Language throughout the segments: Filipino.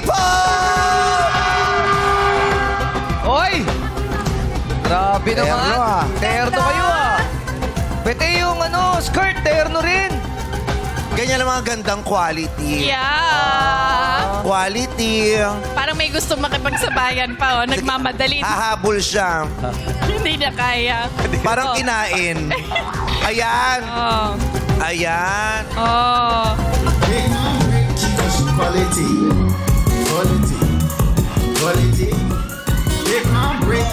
P-Pop! Oy! Grabe naman. Terno, ah. Terno kayo ah. Pwede yung skirt, terno rin. Ganyan ang mga gandang quality. Yeah. Quality. Parang may gusto makipagsabayan pa, oh. Nagmamadali. Hahabol siya. Hindi na kaya. Parang kinain. Ayan. Oh. Ayan. Oh. Quality, quality, quality. They can't break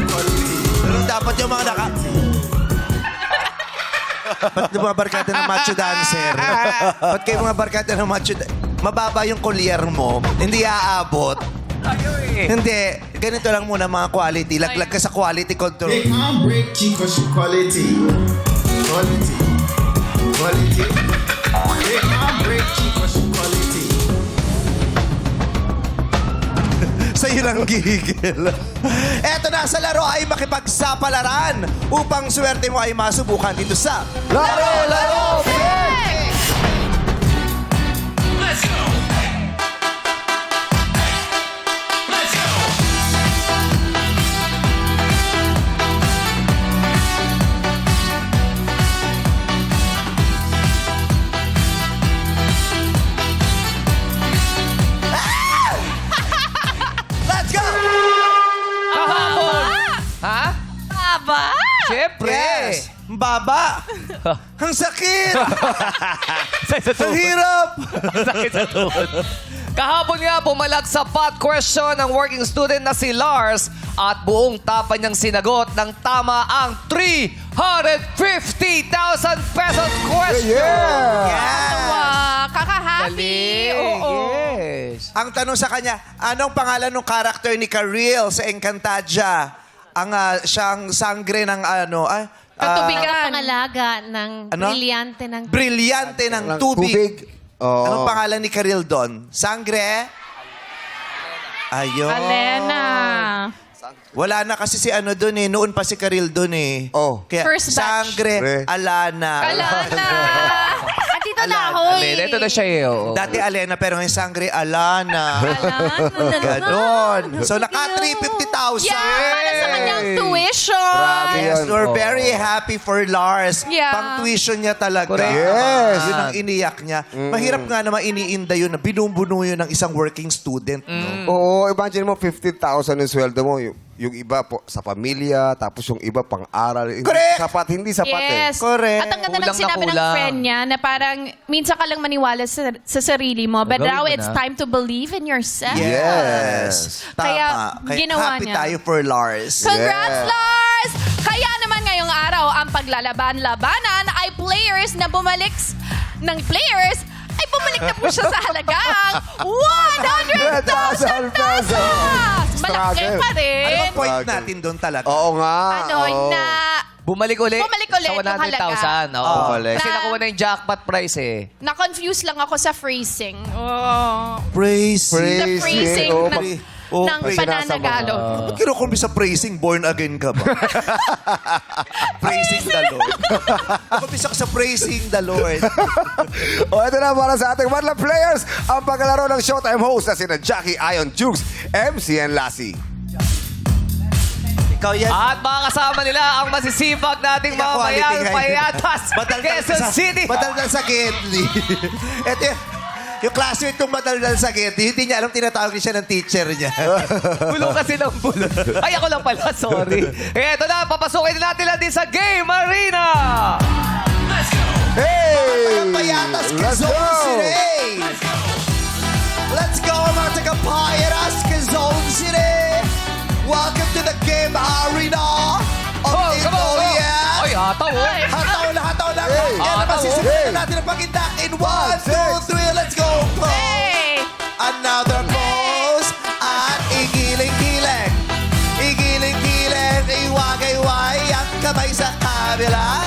quality. Pero dapat yung mga Ba't yung mga barkada ng macho dancer? Ba't kayo mga barkada ng macho mababa yung collier mo, hindi aabot. Hindi. Ganito lang muna mga quality. Laglag ka sa quality They control. can't break quality, quality, quality. They can't break quality. Sa'yo lang gigil. Eto na, sa laro ay makipagsapalaran upang swerte mo ay masubukan dito sa Laro! Let's go! Let's go! Let's go! Kahapon. Ha? Aba! Siyempre. Yes! Baba! Ang sakit! Ang hirap! Kahapon nga bumalag sa pot question ng working student na si Lars at buong tapa niyang sinagot ng tama ang 350,000 pesos question. Yes! Wow, kaka-happy. Galing. Oo. Yes. Ang tanong sa kanya, anong pangalan ng character ni Karil sa Encantadia? Ang siyang sangre ng Katubigan. Pangalaga ng Ano? brilyante ng... brilyante ng tubig. Oo. Anong pangalan ni Karil doon? Sangre? Ayun. Alena. Wala na kasi si doon eh. Noon pa si Karil doon eh. Oh. Kaya, First batch. Sangre, Pre. Alana. Alana. Andito na, hoy! Alin, ito na siya eh. Oo. Dati Alena, pero ngayon Sangre, Alana. Alana. Ganon. So, naka 350,000. Yeah, para sa kanyang tuition. Grabe Yes, yan. we're Oo. very happy for Lars. Yeah. Pang-tuition niya talaga. Correct. Yes. Yun ang iniyak niya. Mahirap nga naman iniinda yun na binumbuno yun ng isang working student. No? Oo, imagine mo 50,000 yung sweldo mo. Yung iba po sa pamilya, tapos yung iba pang-aral. Correct. Hindi sapat eh. Yes. Correct. At ang ganda Kulang ng na sinabi ng kulang. friend niya na parang minsan ka lang maniwala sa sarili mo, but Gawin now mo it's na. time to believe in yourself. Yes. Tama. Kaya ginawa happy niya. tayo for Lars. Congrats, Yeah. Lars! Kaya naman ngayong araw, ang paglalaban-labanan ay players na bumalik ay bumalik na po siya sa halagang 100,000 pesos! Malaki Struggle. pa Ano rin. bang point natin doon talaga? Oo nga. oo. Na Bumalik ulit Bumalik ulit sa yung 100,000. Oo. Bumalik. Kasi Na- nakuha na yung jackpot price eh. na-confuse lang ako sa phrasing. Oh. Praise. The Praise. phrasing Oo, ng praise. pananagalo. Ba't kinukumbi sa praising? Born again ka ba? Praising the Lord. Nakumpisa ka sa praising the Lord. O, ito na para sa ating Madlang Players, ang paglalaro ng Showtime host na sina Jackie, Ion, Jukes, MC, and Lassie. Ikaw yan. At mga kasama nila ang masisipag nating mga payatas, Quezon City. Madaldal sa Gedli. Ito yung classmate kong madaldal sa Gedli, hindi niya alam tinatawag niya siya ng teacher niya. Bulo kasi ng bulo. Ay, ako lang pala. Sorry. Eto na, papasukin natin natin sa Game Arena. Let's go! Hey! Mga payatas, Let's Quezon go! City! Let's go, mga taga-payatas, Quezon City! Welcome to the Game Arena of Oh, come on, Itolia! Ay, hataw oh. Hataw lang. Hey! Yan naman, Hataw, sisimulan hey! na natin ang paginda in 1, 2, 3, let's go! Hey! Another pose at igiling-giling. Igiling-giling, iwagay-way ang kamay sa kabila.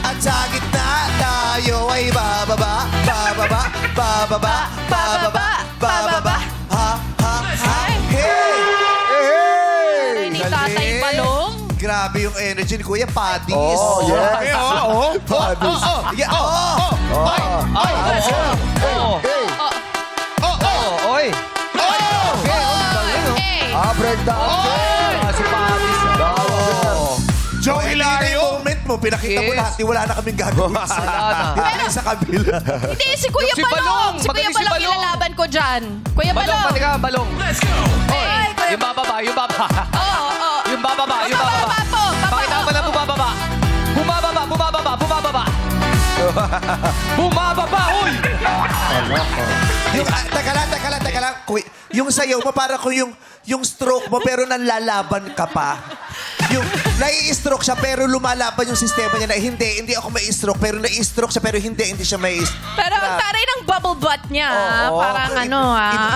At sa gitna tayo ay bababa, bababa, bababa, bababa, bababa. Ha, ha, ha, hey! Hey! Ni Tatay Balong. Grabe yung energy ni Kuya Padis. Oh, yes. Padis. Yeah, oh. Ay, let's go. Oh, Hey! oy. pinakita mo Yes. lahat, wala na kaming gagawin sa Wala na. sa kabila. Hindi, si Kuya Si Balong. Balong. Si Kuya Magaling si Balong Balong. ilalaban ko dyan. Kuya Balong, Balong. pati ka, balong. Let's go. Ay, Kuya Yung bababa, yung bababa. Oo. Yung bababa, yung bababa. Bababa po. Pakita mo na bumababa. Bumababa, bumababa, bumababa. Bumababa, uy! Yung, teka lang. Yung sayaw mo, para kung yung stroke mo, pero nanlalaban ka pa. Yung nai-stroke siya, pero lumalaban yung sistema niya na hindi ako mai-stroke, pero nai-stroke siya, pero hindi siya mai-stroke. Pero ang taray ng bubble butt niya. Oo. Parang ano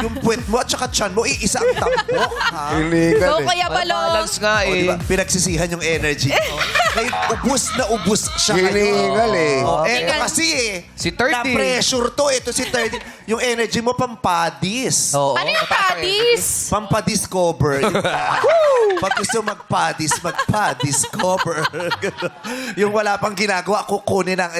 Yung puwet mo at saka chan mo, iisa ang tampok. ha? Illegal So, eh. Kuya Balong. Balance nga O, eh. diba? Pinagsisihan yung energy. Ngayon, ubus siya ngayon. Illegal eh. Eto kasi eh. Si 30. Na-pressure to. Ito si 30. Yung energy mo, pampadis. Oo. Ano yung padis? Pampadiscover. Pag gusto magpa-discover. Yung wala pang ginagawa, kukunin ang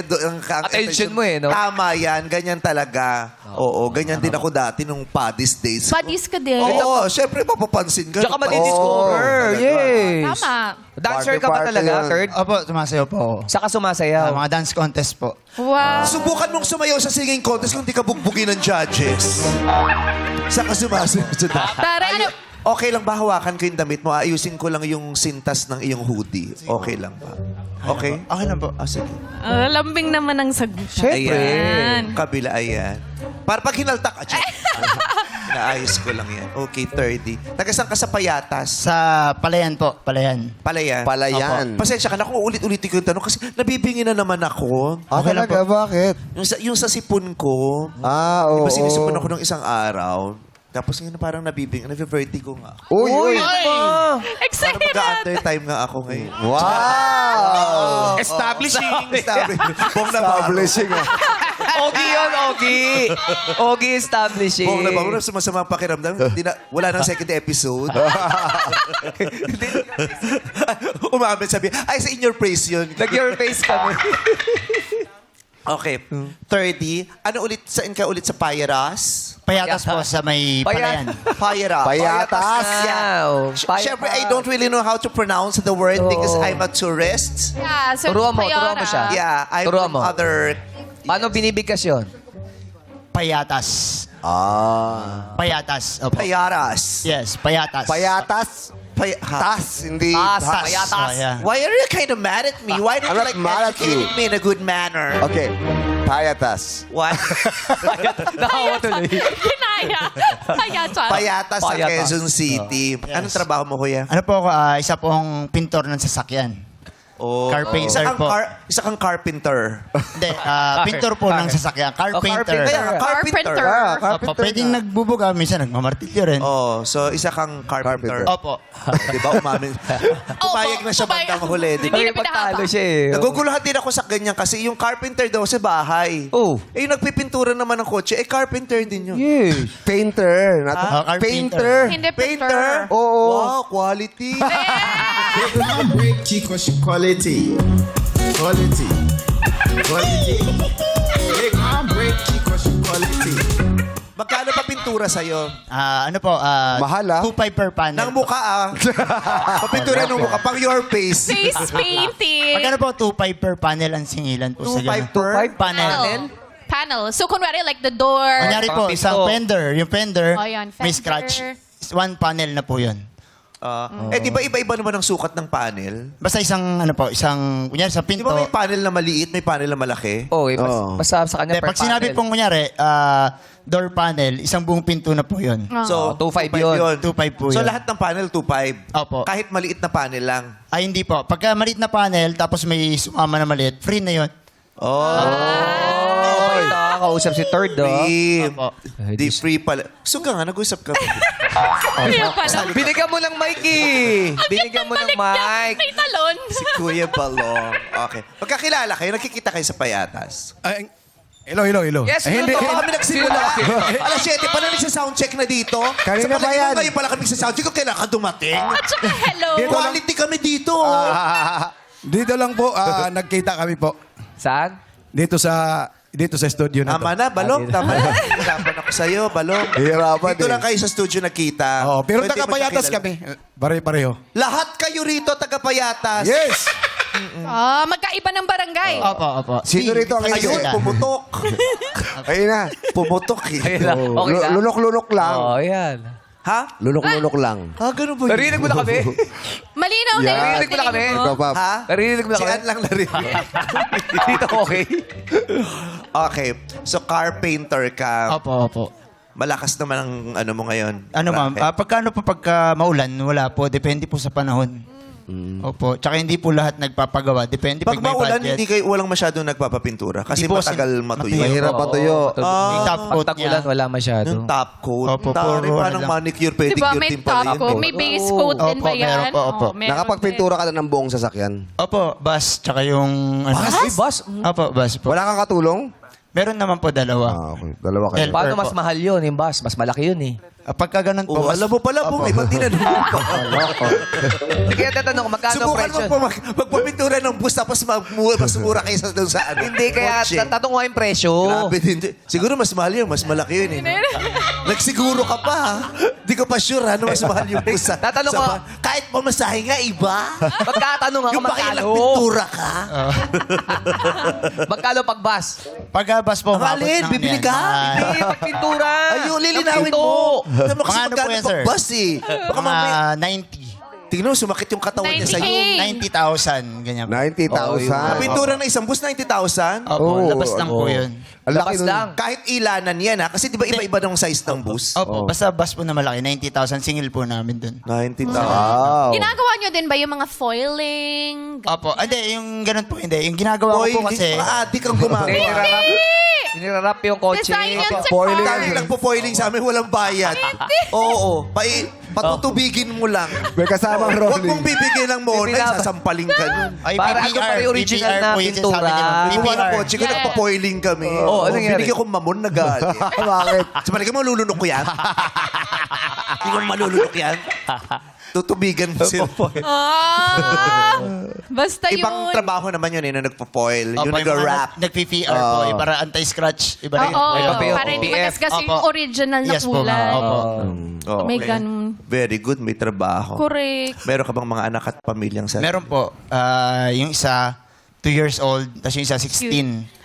Attention mo eh, no? Tama yan. Ganyan talaga. Oo, ganyan din ako dati nung padis days. Padis ka din. Oo, syempre mapapansin ka. Diyan ka madidiscover. Oo, Yes. Tama. Dancer ka ba Party-party talaga, yan. third? Opo, sumasayaw po ako. Saka sumasayaw. Mga dance contest po. Wow. Subukan mong sumayaw sa singing contest kung di ka bugbugin ng judges. Saka sumasayaw sa dance. Taray, ano? Okay lang ba hawakan ko yung damit mo? Ayusin ko lang yung sintas ng iyong hoodie. Okay lang ba? Okay? Okay lang po. Ah, sige. Lambing naman ang sagot. Ayan. Kabila, ayan. Para pag hinaltak ka, check. Naayos ko lang yan. Okay, 30. Taga saan ka sa Payatas? Sa Palayan po. Palayan. Palayan. Palayan. Pasensya ka na kung ulit-ulitin ko yung tanong kasi nabibingi na naman ako. Okay lang bakit? Yung sa sipon ko, Oo. diba sinisipon ako ng isang araw, tapos ngayon parang nabivertigo nga. Uy! Parang Excited. mag-under time nga ako ngayon. Wow! Establishing. Bong na ba? Publishing ah. Ogie yun, Ogie. Ogie establishing. Bong na ba? Sumasama ang pakiramdam. Wala nang second episode. Umamit sabi, ay sa in your praise yun. Nag-your face kami. Okay. 30. Ano ulit? Saan ka ulit sa Payatas? Payatas po sa may Palayan. Payatas. Payatas. Wow. Siyempre, I don't really know how to pronounce the word because I'm a tourist. Yeah, so Turuan mo Payora. siya. Yeah, I'm Turuan from mo. other... Paano binibigkas yun? Payatas. Ah. Payatas. Opo. Payatas. Yes, payatas. Payatas. Tas, hindi Tas, tas. payatas. Oh, yeah. Why are you kind of mad at me? Why don't I'm you not like mad at you. educating me in a good manner? Okay. Payatas. What? Nakawa tuloy. Pinaya. Payatas. Payatas sa Payatas. Quezon City. Anong trabaho mo, kuya? Ano po ako, isa pong pintor ng sasakyan. Oh, Carpenter po. Isa kang carpenter. Hindi, pintor po ng sasakyan. Carpenter. Kaya Carpenter. Opo, pwedeng nagbubuga, minsan nagmamartilyo rin. Oh, so isa kang carpenter. Opo. Di ba? Umamin. Pumayag na siya bandang huli. Di ba? Hindi na Pagtalo pinahaba. siya eh. Naguguluhan din ako sa ganyan kasi yung carpenter daw sa bahay. Oh. Eh, yung nagpipintura naman ng kotse, carpenter din yun. Yes. Painter. Carpenter. Painter. Hindi Painter? painter. Oo. Wow, quality. Take my break, Chico's quality. Quality. Quality. Take my break, Chico's quality. Magkano pa pintura sa'yo? Ano po, Mahal, ah. 2.5 per panel. Nang mukha ah. Papintura ng mukha. Pang your face. Face painting. Magkano po, 2.5 per panel ang singilan po sa 2.5 ganun. per? 2.5 panel. Panel. So, kunwari, like the door. Kunyari po, Pang isang pinto. fender. Yung fender, Oh, yan, may fender. scratch. One panel na po yun. Di ba iba-iba naman ang sukat ng panel? Basta isang, kunyari sa Di pinto. ba may panel na maliit, may panel na malaki? Oh, Oo. basta sa kanya Hindi, per pag sinabi panel. pong kunyari, door panel, isang buong pinto na po yun. So, 2.5 yun. 2.5 po So, yun. lahat ng panel, 2.5? Opo. Kahit maliit na panel lang? Ay, hindi po. Pagka maliit na panel, tapos may sumama na maliit, free na yun. Oh, kausap si third, Free. Opo. Di free pala. So ka nga, nag-usap kami. Ayun pala. Binigyan mo ng mic eh. Binigyan mo ng mic. May talon. Si Kuya Balong. Okay. Pagkakilala kayo, nakikita kayo sa Payatas. Ay, hello. Yes, Hindi, Ito pa kami nagsimula. Sino? Alas 7 pa na nagsa-soundcheck na dito. Kanina Sa palagay pa yan. ko, ngayon pala kami nagsa-soundcheck. Kung kailan ka dumating? At saka, hello. Quality kami dito. dito lang po, nagkita kami po. Saan? Dito sa studio na to. Tama na, Balong. Tama na. Hirapan ako sa'yo, Balong. Hirapan Dito eh. lang kayo sa studio nagkita. Pero Pwede taga-Payatas magkakilala. kami. Pare-pareho. Lahat kayo rito, taga-Payatas. Yes! Magkaiba ng barangay. Opo. Sino rito ang Ayun, hindi? pumutok. Ayun na. Pumutok eh. Ayun na. Okay na. Lunok-lunok lang. Oh, yan. Ha? Lunok-lunok lang. Ganun ba yun? Narinig mo na kami? Malinaw na yung Narinig mo na kami? tingin mo. Ikaw, Pap. Ha? Narinig mo na Si kami? Ann lang narinig. Dito okay? Okay. So, car painter ka. Opo. Malakas naman ang ano mo ngayon. Ano ma'am, Racket. pagka maulan, wala po. Depende po sa panahon. Opo. Tsaka hindi po lahat nagpapagawa. Depende Pag may maulan, budget. hindi kayo walang masyadong nagpapapintura. Kasi Hindi po kasi matagal matuyo. Mahirap patuyo. Yung top coat Pag tagulan, niya. wala masyado. Yung top coat. Opo, Tari, puro parang ano lang. manicure, Diba pedicure may din pala top yun. coat, may base coat din Opo, ba yan? meron po, opo. Meron Nakapagpintura ka na ng buong sasakyan. Opo, bus. Tsaka yung... Bus? Opo, bus po. Wala kang katulong? Meron naman po dalawa. Okay. Dalawa kayo. Helper Paano po. mas mahal yun, yung bus? Mas malaki yun eh. Pagka ganun po, Oh, alam mo pala po, may pati na Kaya tatanong ko, magkano Subukan presyo? mo po magpapintura ng bus tapos mas mura kaysa doon sa ano. Hindi, kaya kotse. tatanong ko yung presyo. Grabe din. Siguro mas mahal yun, mas malaki yun eh. Nagsiguro ka pa ha. Di ko pa sure ano mas mahal yung bus. Tatanong ko- Kahit pamasahe nga iba. Magkatanong ako, Yung baka magkano? pintura ka. Magkano pag bus? Pagka bus po, Ang alin, bibili ka? Hindi, pagpintura. Ayun, lilinawin Yung mo. pinto. Alam mo kasi Mga ano po magkano yan, sir? pag bus eh. Baka Mga mamaya, 90. tingnan mo, sumakit yung katawan niya sa'yo. 90,000, ganyan po. 90,000. Ang pintura ng isang bus, 90,000. Opo, Oo, labas lang po yun. Ang laki Labas nun. lang. Kahit ilanan yan ha. Kasi di ba iba-iba ng size ng bus? Opo, basta bus po na malaki, 90,000, singil po namin dun. 90,000. Wow. Ginagawa nyo din ba yung mga foiling? Opo, hindi, yung ganun po, hindi. Yung ginagawa ko Boy, po kasi... adik ang gumagawa. Nirarap yung kotse. Design yan sa Foiling car. Dami nagpo-foiling sa amin, walang bayad. Oo. Patutubigin mo lang. May kasamang Huwag rolling. mong bibigyan ng mona, Pinapa- sasampaling ka nun. Ay, Para PPR, ako pa rin original PPR na po yun pintura. sa amin, ma'am. Gumawa ng PPR. kotse ko, Yeah. nagpo-foiling kami. Oo, ano nangyari? Binigyan ko mamon na galit. Bakit? Sabalik mo, lulunok ko yan. Hindi mo malulunok yan. Tutubigan mo sila. Basta yun. Ibang trabaho naman yun na nagpo-foil. Opo, Yung nag-wrap. Nag-PPR po, para anti-scratch. Iba rin. Oo, Iba pa yung para hindi PF. magasgas yung Opo. original na Yes po, kulay. ma'am. Opo. Oo. May ganun. Very good, may trabaho. Correct. Meron ka bang mga anak at pamilyang sa... Meron po. Yung isa, 2 years old, tapos yung isa, 16.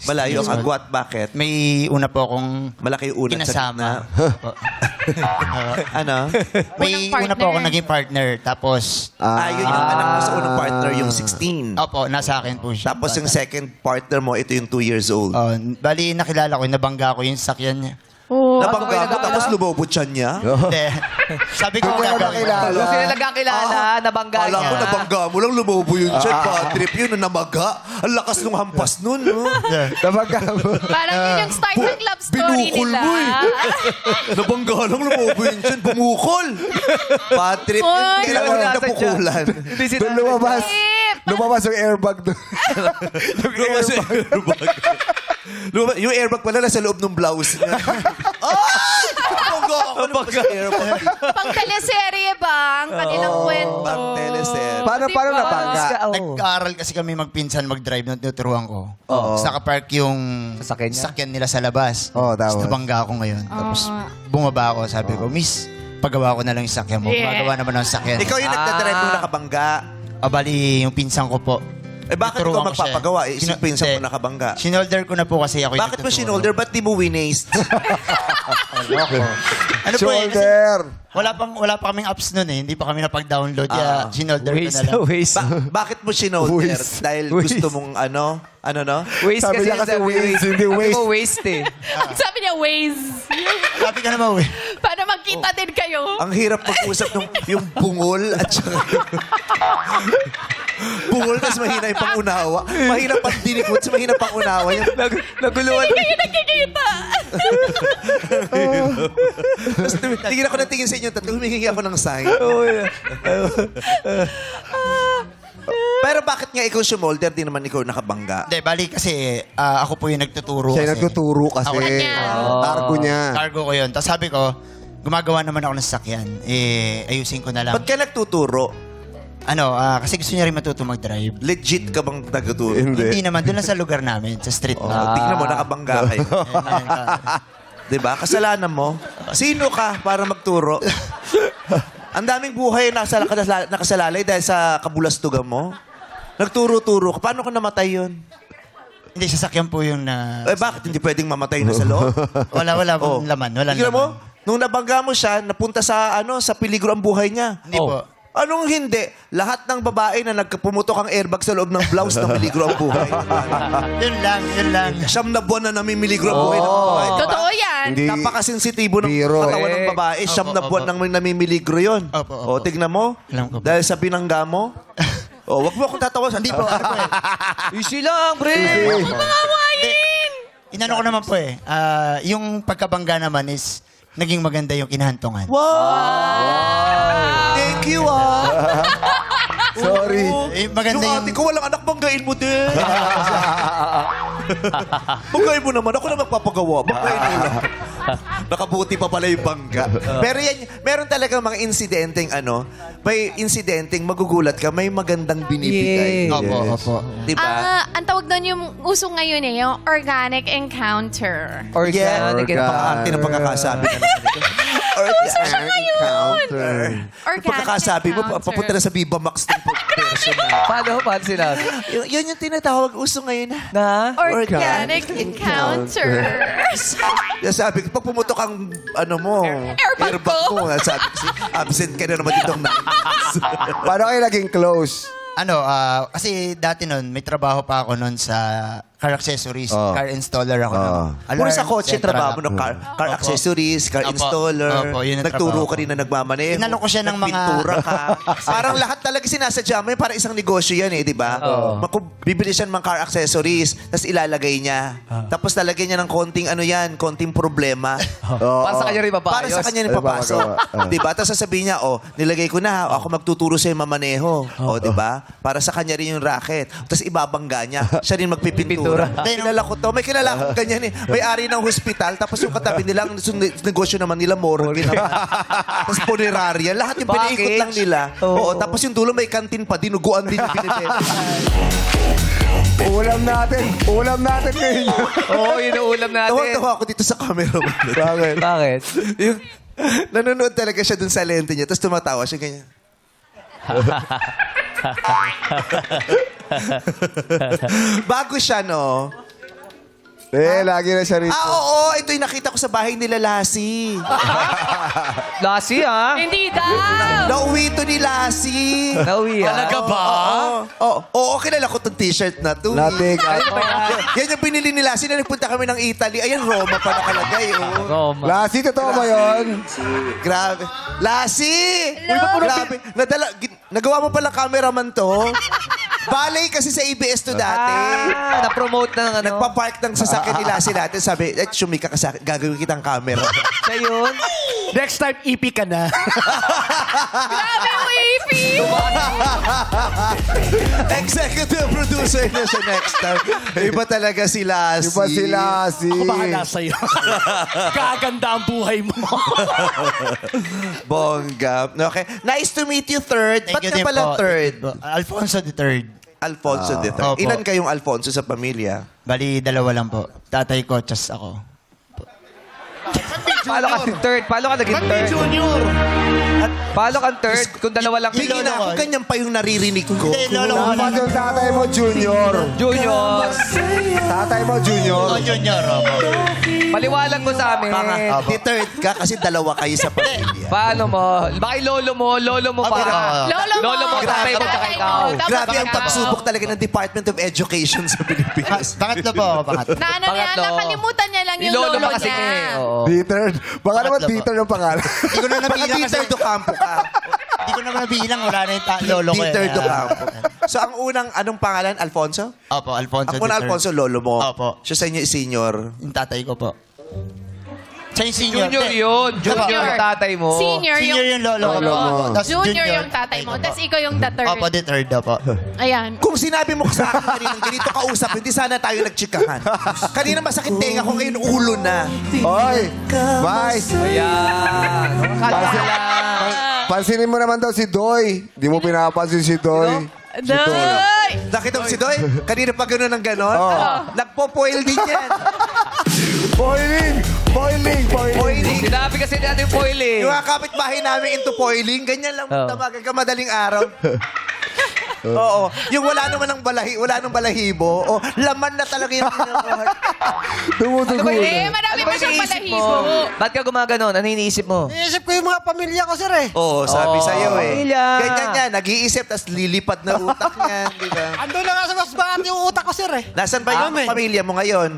Malayo ang agwat. Bakit? May una po akong Malaki yung unat sa gitna. kinasama. Ano? May Unang una po akong partner. naging partner. Tapos, Yun yung anak mo sa unang partner, yung 16. opo, nasa akin po siya. Tapos yung second partner mo, ito yung 2 years old. Bali, nakilala ko, nabangga ko yung sakyan niya. Oh. Nabangga mo, tapos lumobot siya niya. Hindi. Sabi ko, Kaya gagawin ko. nakilala. Kung sila nagkakilala, nabangga Alam niya. ko, nabangga mo lang, lumobo yun siya. Bad trip yun, na namaga. Ang lakas nung hampas nun. No? Nabangga mo. Parang yun yung start ng love story Binukol nila. mo eh. Nabangga lang, lumobo yun siya. Bumukol. Bad trip yun. Oy. Kailangan Wala nila sa napukulan. Hindi si Doon lumabas. Lumabas yung airbag doon. Lumabas yung airbag. Yung airbag pala nasa loob ng blouse niya. Ay! Nabangga ako. Nabangga sa airbag. Pang teleserye ba? Ang kanilang kwento. Pang teleserye. Paano Diba? nabangga? Nag-aaral kasi kami magpinsan mag-drive nung tinuturuan ko. Tapos nakapark yung Sasakyan niya? sakyan nila sa labas. Oo, Tapos tama. nabangga ako ngayon. Tapos bumaba ako. Sabi ko, Miss, pagawa ko na lang yung sakyan mo. Yeah. Gumagawa naman ng sakyan. Ikaw yung nagdadrive mo nakabangga. Bali, yung pinsan ko po. Eh bakit ikaw Tuturuan ko siya. magpapagawa? Eh, Sino- isipin sa hindi. mo nakabangga. Sinolder ko na po kasi ako yung Bakit mo nagtuturo. sinolder? Ba't di mo winaste? Ano po eh, kasi Shoulder. wala pa kaming apps nun eh. Hindi pa kami napag-download. Kaya sinolder ko na lang. Waste. Bakit mo sinolder? Waste. Dahil Waste. gusto mong ano? Ano no? Waste Sabi kasi niya kasi sabi waste, hindi Sabi waste. mo waste eh. Sabi niya, Waze. Sabi ka naman, eh. Para magkita din kayo. Ang hirap mag-usap ng yung bungol at saka bungol kasi mahina yung pangunawa. Mahina pang dinikot, mahina pang unawa. Yung, Naguluhan. Kayo nagkikita. tapos tingin ako na tingin sa inyo, tatlo humihingi ako ng sign. Pero bakit nga ikaw sumolder, di naman ikaw nakabangga? Hindi, bali kasi ako po yung nagtuturo. Siya yung kasi. nagtuturo kasi. Ako niya. Cargo niya. Cargo ko yun. Tapos sabi ko, gumagawa naman ako ng sasakyan. Ayusin ko na lang. Ba't ka nagtuturo? Kasi gusto niya rin matuto mag-drive. Legit ka bang nagtuturo? Hindi naman, doon lang sa lugar namin, sa street Oh, na. tingnan mo, nakabangga kayo. Diba? Kasalanan mo. Sino ka para magturo? Ang daming buhay na nakasalalay dahil sa kabulastugan mo. Nagturo-turo ka. Paano ka namatay yun? Hindi, sasakyan po yung na... Bakit hindi pwedeng mamatay na sa loob? Wala Oh. laman. Wala Tignan mo, laman. nung nabangga mo siya, napunta sa sa peligro ang buhay niya. Hindi po. Anong hindi? Lahat ng babae na nagpumutok ang airbag sa loob ng blouse na peligro ang buhay. Yun lang. Siyam na buwan na namimiligro ang buhay ng babae. diba? Totoo yan. Hindi. Napakasensitibo ng Biro. katawan ng babae. Siyam na buwan nang namimiligro yun. Opo. O, tignan mo. Alam ko po. Dahil sa binangga mo. O, wag mo akong tatawa. Hindi po. Ano po eh. Easy lang, pre. Inano ko naman po eh. Yung pagkabangga naman is naging maganda yung kinahantungan. Thank you, Sorry. Eh, maganda Yung yung... ate ko, walang anak, banggain mo din. Banggain mo naman. Ako na magpapagawa. Banggain mo lang. Nakabuti pa pala yung bangga. Pero yan, meron talaga mga insidenteng may insidenteng magugulat ka, may magandang binibigay. Yes. Opo. Diba? Ang tawag doon yung uso ngayon yung organic encounter. Organic. Pang-arte ng pagkakasabi na Organic pagkakasabi mo, encounter. papunta na sa Viva Max ng person na. Paano sinabi? Yun yung tinatawag uso ngayon na. Na? Organic encounters. Sabi ko, pag pumutok ang airbag mo, sabi ko, absent ka na naman ditong nights. Paano kayo naging close? Kasi dati nun, may trabaho pa ako nun sa car accessories, Oh. car installer ako nun. Puro sa kotse etc. trabaho mo, car Opo. accessories, car Opo. installer. Opo, yun ang Nagturo trabaho ka rin na nagmamaneho. Inano ko siya ng mga- nagpintura ka. Parang lahat talaga sinasadya mo. Para isang negosyo yan di ba? Bibili siya ng mga car accessories, tapos ilalagay niya. Tapos lalagyan niya ng konting problema. Para sa kanya rin mabayos. Para sa kanya ni papasok. Ay, Di ba? Tapos sasabihin niya, nilagay ko na, ako magtuturo sa'yo mamaneho. Di ba? Para sa kanya rin yung racket. Tapos ibabangga niya. Siya rin magpipintura. Kilala ko to. May kilala akong ganyan May-ari ng hospital, tapos yung katabi nila, ang negosyo naman nila, morgue naman. Tapos punerarya. Lahat yung pinaikot Package. lang nila. Oo. Tapos yung dulo may kantin pa, dinuguan din yung binibenta. Ulam natin ngayon. Oo, yun ang ulam natin. Tawa-tawa ako dito sa camera. Bakit? Bakit? Yung, nanonood talaga siya dun sa lente niya, tapos tumatawa siya ganyan. Bago siya, no? Lagi na siya rito. Oo, ito yung nakita ko sa bahay nila Lassie. Lassie, ha? Hindi daw. Nauwi to ni Lassie. Nauwi, ha? Talaga ba? Oo, kilala ko tong t-shirt na to. Natik. Yan yung binili ni Lassie na nagpunta kami ng Italy. Ayan, Roma pa nakalagay. Roma. Lassie, totoo ba yun? Grabe. Lassie! Grabe. Nagawa mo palang cameraman to. Balay kasi sa ABS to dati. Na-promote ng Nagpa-park ng sasakyan ni Lassie natin. Sabi, sumika ka sa akin. Gagawin kitang camera. Siya yun. Next time, EP ka na. Grabe ang wavy. Executive producer na siya next time. Iba talaga si Lassie. Iba si Lassie. Ako bahala sa'yo. Gaganda ang buhay mo. Bongga. Okay. Nice to meet you, third. Ba't ka pala third? Alfonso the Third. Alfonso the third. Opo. Ilan kayong Alfonso sa pamilya? Bali, dalawa lang po. Tatay ko, tsas ako. Paano ka third? Paano ka naging third? Junior. Paano ka third kung dalawa lang Hindi na ako. Ganyan pa yung naririnig ko. Hindi, lolo ko. Dapat yung tatay mo, Junior. Junior? Tatay mo, Junior. Oh, Junior, opo. Paliwalag mo sa amin. Di third ka kasi dalawa kayo sa pamilya. Paano mo? Bakit lolo mo? Lolo mo pa. Lolo mo. tatay mo, tsaka ikaw. Tapos Grabe ang ikaw. pagsubok talaga ng Department of Education sa Pilipinas. Pangatlo po ako, pangatlo. Na ano niya, Pangatlo. nakalimutan niya lang yung Lolo lolo mo kasi niya. Oo. Peter. Baka naman Pangatlo po. Peter yung pangalan. Hindi ko na Baka nabilang kasi. Dieter do Campo ka. Hindi ko na nabilang. Wala na yung lolo ko. Dieter do Campo. So ang unang, anong pangalan? Alfonso? Opo, Alfonso Ang the unang Third. Alfonso, lolo mo. Opo. Siya sa inyo, senior. Yung tatay ko po. Siya yung senior. Junior yun. Junior Junior. yung tatay mo. Senior Senior yung... yung lolo ko po. Tas Junior yung tatay mo. Tapos ikaw yung the third. Opo, the third po. Ayan. Kung sinabi mo sa akin kanina, ganito kausap, hindi sana tayo nagtsikahan. Kanina masakit tenga ko, ngayon ulo na. Oy, Vice. Ayan. Kanya lang. Pansinin mo naman daw si Doy. Di mo pinapansin si Doy. Day! Nakita mo si Doy? Kanina pa gano'n ng gano'n? Nagpo-foil din yan. Boiling! Boiling! Boiling! Foiling. Sinabi kasi natin foil eh. Yung mga kapitbahay namin into foiling, ganyan lang Oh. tamagan ka madaling araw. Oo. Yung wala naman ng wala nang balahibo. O, laman na talaga yung Tumutugo Eh, na. marami pa siyang iniisip balahibo. mo? Ba't ka gumaganon? Ano iniisip mo? Iisip ko yung mga pamilya ko, sir eh. Oo, sabi sa'yo eh. Pamilya. Ganyan yan. Nag-iisip, tas lilipad na utak niyan. Di ba? Ando na nga sa Masbate yung utak ko, sir eh. Nasaan ba yung Amen. pamilya mo ngayon?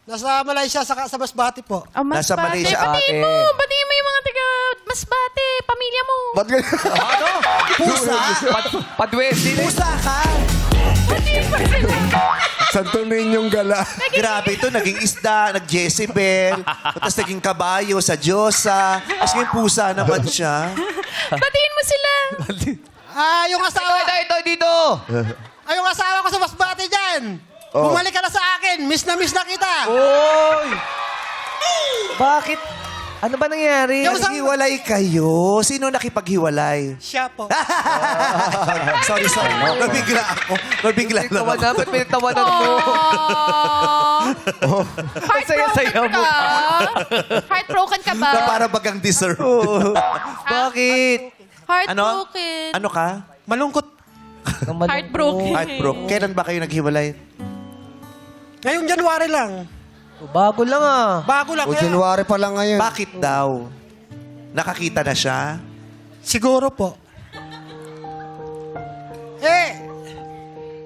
Nasa Malaysia, sa Masbate po. Oh, Nasa Masbate. Malaysia. Batiin mo. Batiin mo yung mga taga Masbate. Pamilya mo. Ba't ganyan? Ano? Pusa! Padwesti. Pusa ka! Batiin mo sila. Santo Ninyong gala. Grabe ito, naging isda, nag-Jezebel, tapos naging kabayo sa Diyosa, tapos ngayon pusa naman siya. Batiin mo sila. Yung asawa, Ito, dito. yung asawa ko sa Masbate dyan. Oh. Bumalik ka na sa akin. Miss na kita. Oy! Bakit? Ano ba nangyari? Yung sa- Naghiwalay kayo. Sino nakipaghiwalay? Siya po. sorry. Nabigla ako. Nabigla lang Tawa ako. na, ba't pinagtawanan mo? Aww. Saya-saya Heartbroken mo. ka? Heartbroken ka ba? Na para bagang deserve. Bakit? Ano? Heartbroken. Ano ka? Malungkot. Heartbroken. Heartbroken. Kailan ba kayo naghiwalay? Ngayong January lang. Bago lang ah. Bago lang. O Kaya, January pa lang ngayon. Bakit daw? Nakakita na siya? siguro po.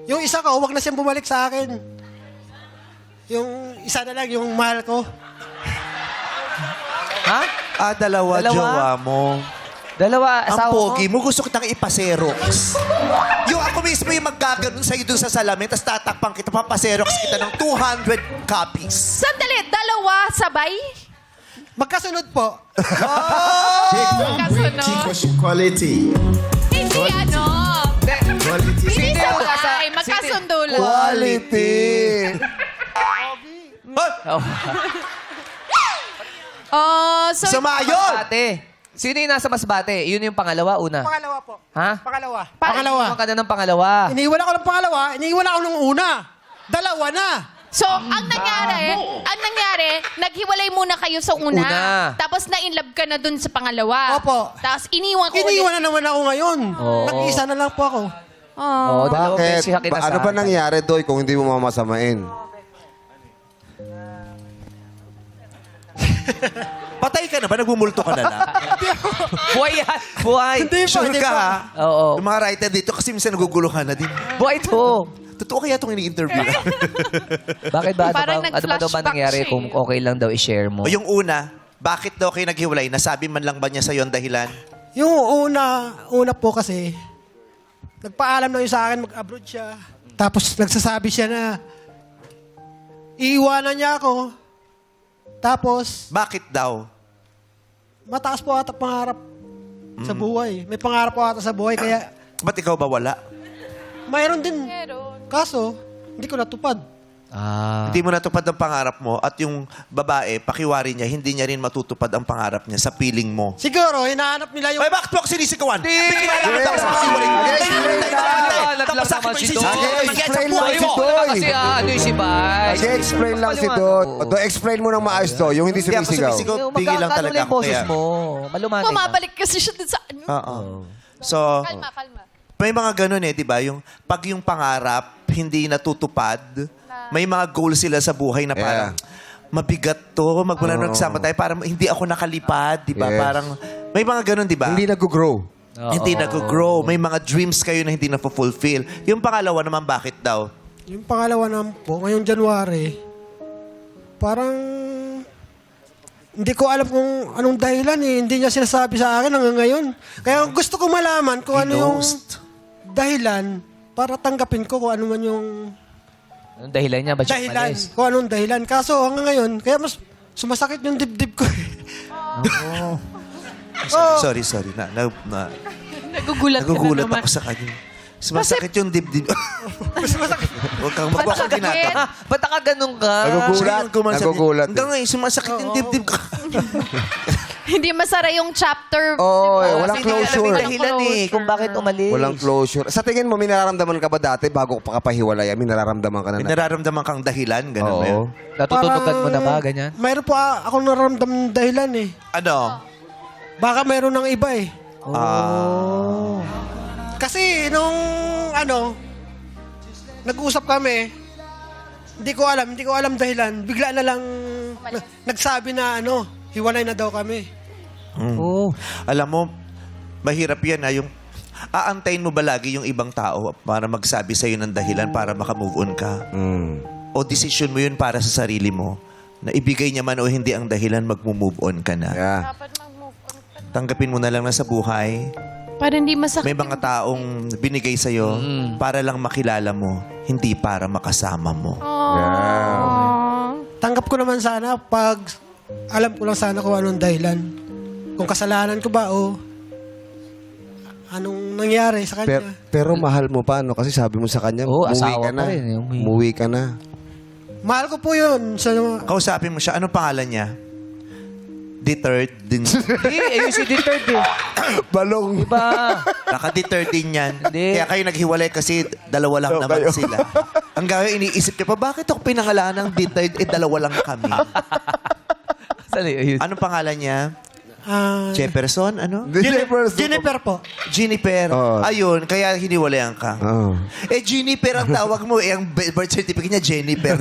Yung isa ko, huwag na siyang bumalik sa akin. Yung isa na lang, yung mahal ko. Ha? Dalawa, Dalawa? jowa mo. Dalawa, Ang asawa pogi mo? mo, gusto kitang ipaserox. Yung ako mismo yung maggaganon sa'yo dun sa salamin, tapos tatakpang kita, papaserox kita ng 200 copies. Sandali, dalawa sabay? Magkasunod po. Take one break, Kasunod. Kiko's quality. Hindi ano. Quality. Hindi Sino yung nasa- sabay. Magkasundo lang. Quality. So, Sumayon! Masbate. Sino yung nasa Masbate? Yun yung pangalawa, una. Pangalawa po. Ha? Pangalawa. Iniwan ka na ng pangalawa. Iniiwan ako ng pangalawa, iniiwan ako ng una. Dalawa na. so ang nangyari, naghiwalay muna kayo sa una. Una. Tapos na-inlove ka na dun sa pangalawa. Opo. Tapos iniwan ko Iniiwan na naman ako ngayon. Oo. Nag-iisa na lang po ako. Oo, dalawang Bakit? beses ka kinasal. Ano ba nangyari, Doy, kung hindi mo mamasamain? Patay ka na ba? Nagmumulto ka na lang? Buhay yan. Buhay. Hindi po, Sure hindi ka po. ha? Oo. Yung mga writer dito, kasi minsan nagugulo ka na din. Buhay to. Totoo kaya itong ini-interview na? Bakit ba? Parang Ano ba daw ba nag-flashback nangyari siya eh. kung okay lang daw i-share mo? O yung una, bakit daw kayo naghiwalay? Nasabi man lang ba niya sa'yo ang dahilan? Yung una po kasi, nagpaalam na yun sa akin, mag-abroad siya. Tapos nagsasabi siya na, iiwanan niya ako. Tapos, Bakit daw? mataas po ata pangarap sa buhay. May pangarap po ata sa buhay, kaya Ba't ikaw ba wala? mayroon din. Kaso, hindi ko natupad. Hindi mo natupad ang pangarap mo at yung babae, pakiwari niya, hindi niya rin matutupad ang pangarap niya sa piling mo. Siguro, hinahanap nila yung... Ay, bakit mo ako sinisikawan? Bigla lang kita sa pakiwari. Tapos sa akin si mo Doy. Nag-explain lang si Ayoko Doy. na kasi ano yung si Bay. Nag-explain lang si Doy. Doy, explain mo ng maayos, Doy, yung hindi Hindi ako sumisigaw. sumisigaw. Bigil lang talaga yung ako. boses Kaya, mo. Malumanay ka. Bumabalik kasi siya dun sa ano. Oo. So, Kalma. may mga ganun eh, di ba? Yung, pag yung pangarap hindi natutupad, may mga goals sila sa buhay na parang, mabigat to, magmula nung nagsama tayo, parang hindi ako nakalipad, di ba? Yes. Parang, may mga ganun, di ba? Hindi nag-grow. Hindi nag-grow. May mga dreams kayo na hindi na-fulfill. Yung pangalawa naman, bakit daw? Yung pangalawa naman po, ngayong January, parang... Hindi ko alam kung anong dahilan eh. Hindi niya sinasabi sa akin hanggang ngayon. Kaya gusto ko malaman kung ano yung dahilan para tanggapin ko kung ano man yung Anong dahilan niya? Ba't siya dahilan. umalis? Kung anong dahilan. Kaso hanggang ngayon, kaya mas sumasakit yung dibdib ko eh. Sorry. Nagugulat Nagugulat ka na naman. ako sa kanya. Sumasakit yung dibdib. Huwag kang magpapaginata. Ba't ganun ka? Nagugulat. Hanggang ngayon, sumasakit yung dibdib ko. Hindi masara yung chapter. Oo, di ba? walang Kasi hindi alam closure. yung Dahilan eh, kung bakit umalis. Walang closure. Sa tingin mo, may nararamdaman ka ba dati bago ka pahiwalay? May nararamdaman ka na May nararamdaman kang dahilan, ganun ba yun? Oo. Natututugan mo na ba, ganyan? Mayroon po akong nararamdaman dahilan eh. Ano? Baka mayroon ng iba eh. Oh. Kasi nung nag-uusap kami. Hindi ko alam dahilan. Bigla na lang nagsabi na hiwalay na daw kami. Oh. Alam mo, mahirap yan yung aantayin mo ba lagi yung ibang tao para magsabi sa'yo ng dahilan para makamove on ka? O desisyon mo yun para sa sarili mo na ibigay niya man o hindi ang dahilan mag-move on ka na. Yeah. Tanggapin mo na lang na sa buhay. Para hindi masakit. May mga taong binigay sa'yo para lang makilala mo, hindi para makasama mo. Tanggap ko naman sana pag alam ko lang sana kung anong dahilan. Kung kasalanan ko ba o anong nangyari sa kanya. Pero mahal mo pa, no? Kasi sabi mo sa kanya, Oo, umuwi asawa ka na. pa rin, Umuwi ka na. Mahal ko po yun. Kausapin mo siya. Anong pangalan niya? Deterred din. Yung si deterred eh. Balong. Diba? Naka-deterred din yan. Hindi. Kaya kayo naghiwalay kasi dalawa lang naman kayo. sila. Ang gawin, iniisip niya pa, bakit ako pinangalan ng deterred? Dalawa lang kami. Sali, ayun. Anong pangalan niya? Jefferson? Ano? Jennifer po. Juniper. Oo. Ayun, kaya hiniwalayan ka. Oh. Juniper ang tawag mo. Ang birth certificate niya, Jennifer.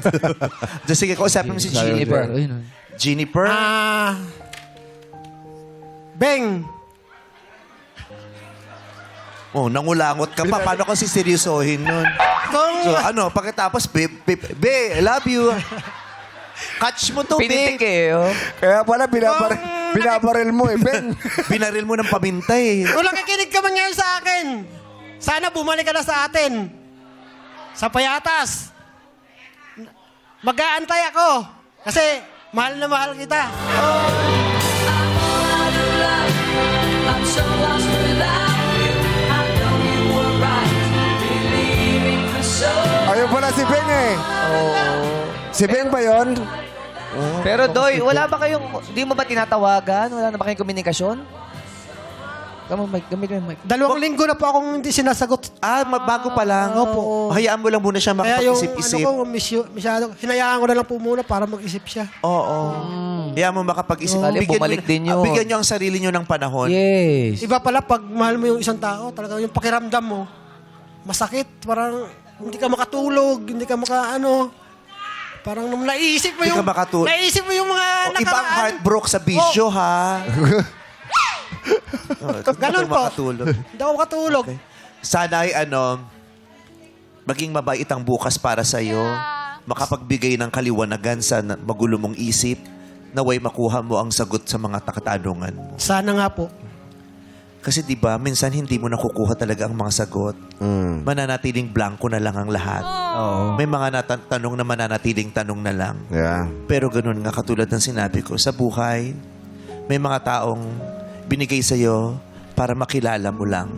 Sige, kausapin mo si Juniper. Ayun. Juniper? Beng. Oh, nangulangot ka pa. Paano ko siseryosohin nun? So, pagkatapos, be, I love you. Catch mo to, Pinitik be. eh. Oh. Kaya pala, binabaril mo Ben. Binaril mo ng pamintay. Kung nakikinig ka man ngayon sa akin, sana bumalik ka na sa atin. Sa Payatas. Mag-aantay ako. Kasi mahal na mahal kita. I'm so lost without you. I know you were right, believing for so. Ayun pala si Ben eh. Si Ben ba yun? Pero Doy, wala ba kayong, di mo ba tinatawagan? Wala na ba kayong komunikasyon? Gamit mo yung mic. 2 linggo na po akong hindi sinasagot. Bago pa lang. Opo. Hayaan mo lang muna siya Kaya yung makapag-isip-isip. masyado, hinayaan ko na lang po muna para mag-isip siya. Oo. Hayaan mo makapag-isip. Bali, bumalik din yun. Bigyan nyo ang sarili nyo ng panahon. Yes. Iba pala pag mahal mo yung isang tao, talagang yung pakiramdam mo, masakit, parang hindi ka makatulog, hindi ka parang naisip mo Hindi yung ka makatulog. naisip mo yung mga nakaraan. Ibang heartbroke sa bisyo, ha? Ganun po. Makatulog. Hindi ako makatulog. Okay. Sana ay maging mabait ang bukas para sa'yo. Makapagbigay ng kaliwanagan sa magulo mong isip. Naway makuha mo ang sagot sa mga katanungan mo. Sana nga po. Kasi di ba minsan hindi mo nakukuha talaga ang mga sagot. Mananatiling blanco na lang ang lahat. May mga tanong na mananatiling tanong na lang. Yeah. Pero ganun nga, katulad ng sinabi ko, sa buhay, may mga taong binigay sa'yo para makilala mo lang,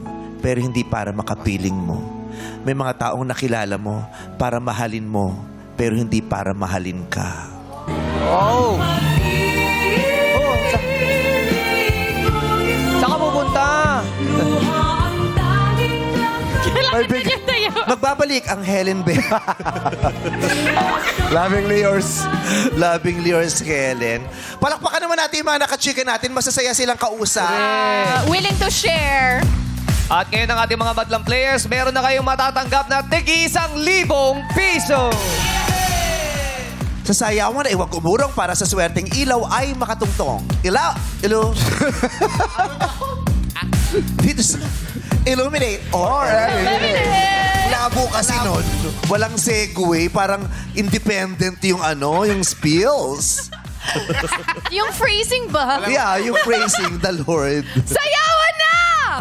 pero hindi para makapiling mo. May mga taong nakilala mo para mahalin mo, pero hindi para mahalin ka. Oh! Saan ka pupunta? Magbabalik ang Helen Bell. Lovingly yours. Lovingly yours, Helen. Palakpakan naman natin yung mga nakachika natin. Masasaya silang kausap. Willing to share. At ngayon ang ating mga madlang players, meron na kayong matatanggap na tig-1,000 piso. Sa sayawan ay huwag umurong para sa swerteng ilaw ay makatungtong. Ilaw. Dito sa... Illuminate or labo kasi nun. Walang segue. Parang independent yung yung spills. Yung phrasing ba? Yeah, yung praising the Lord. Sayawan na!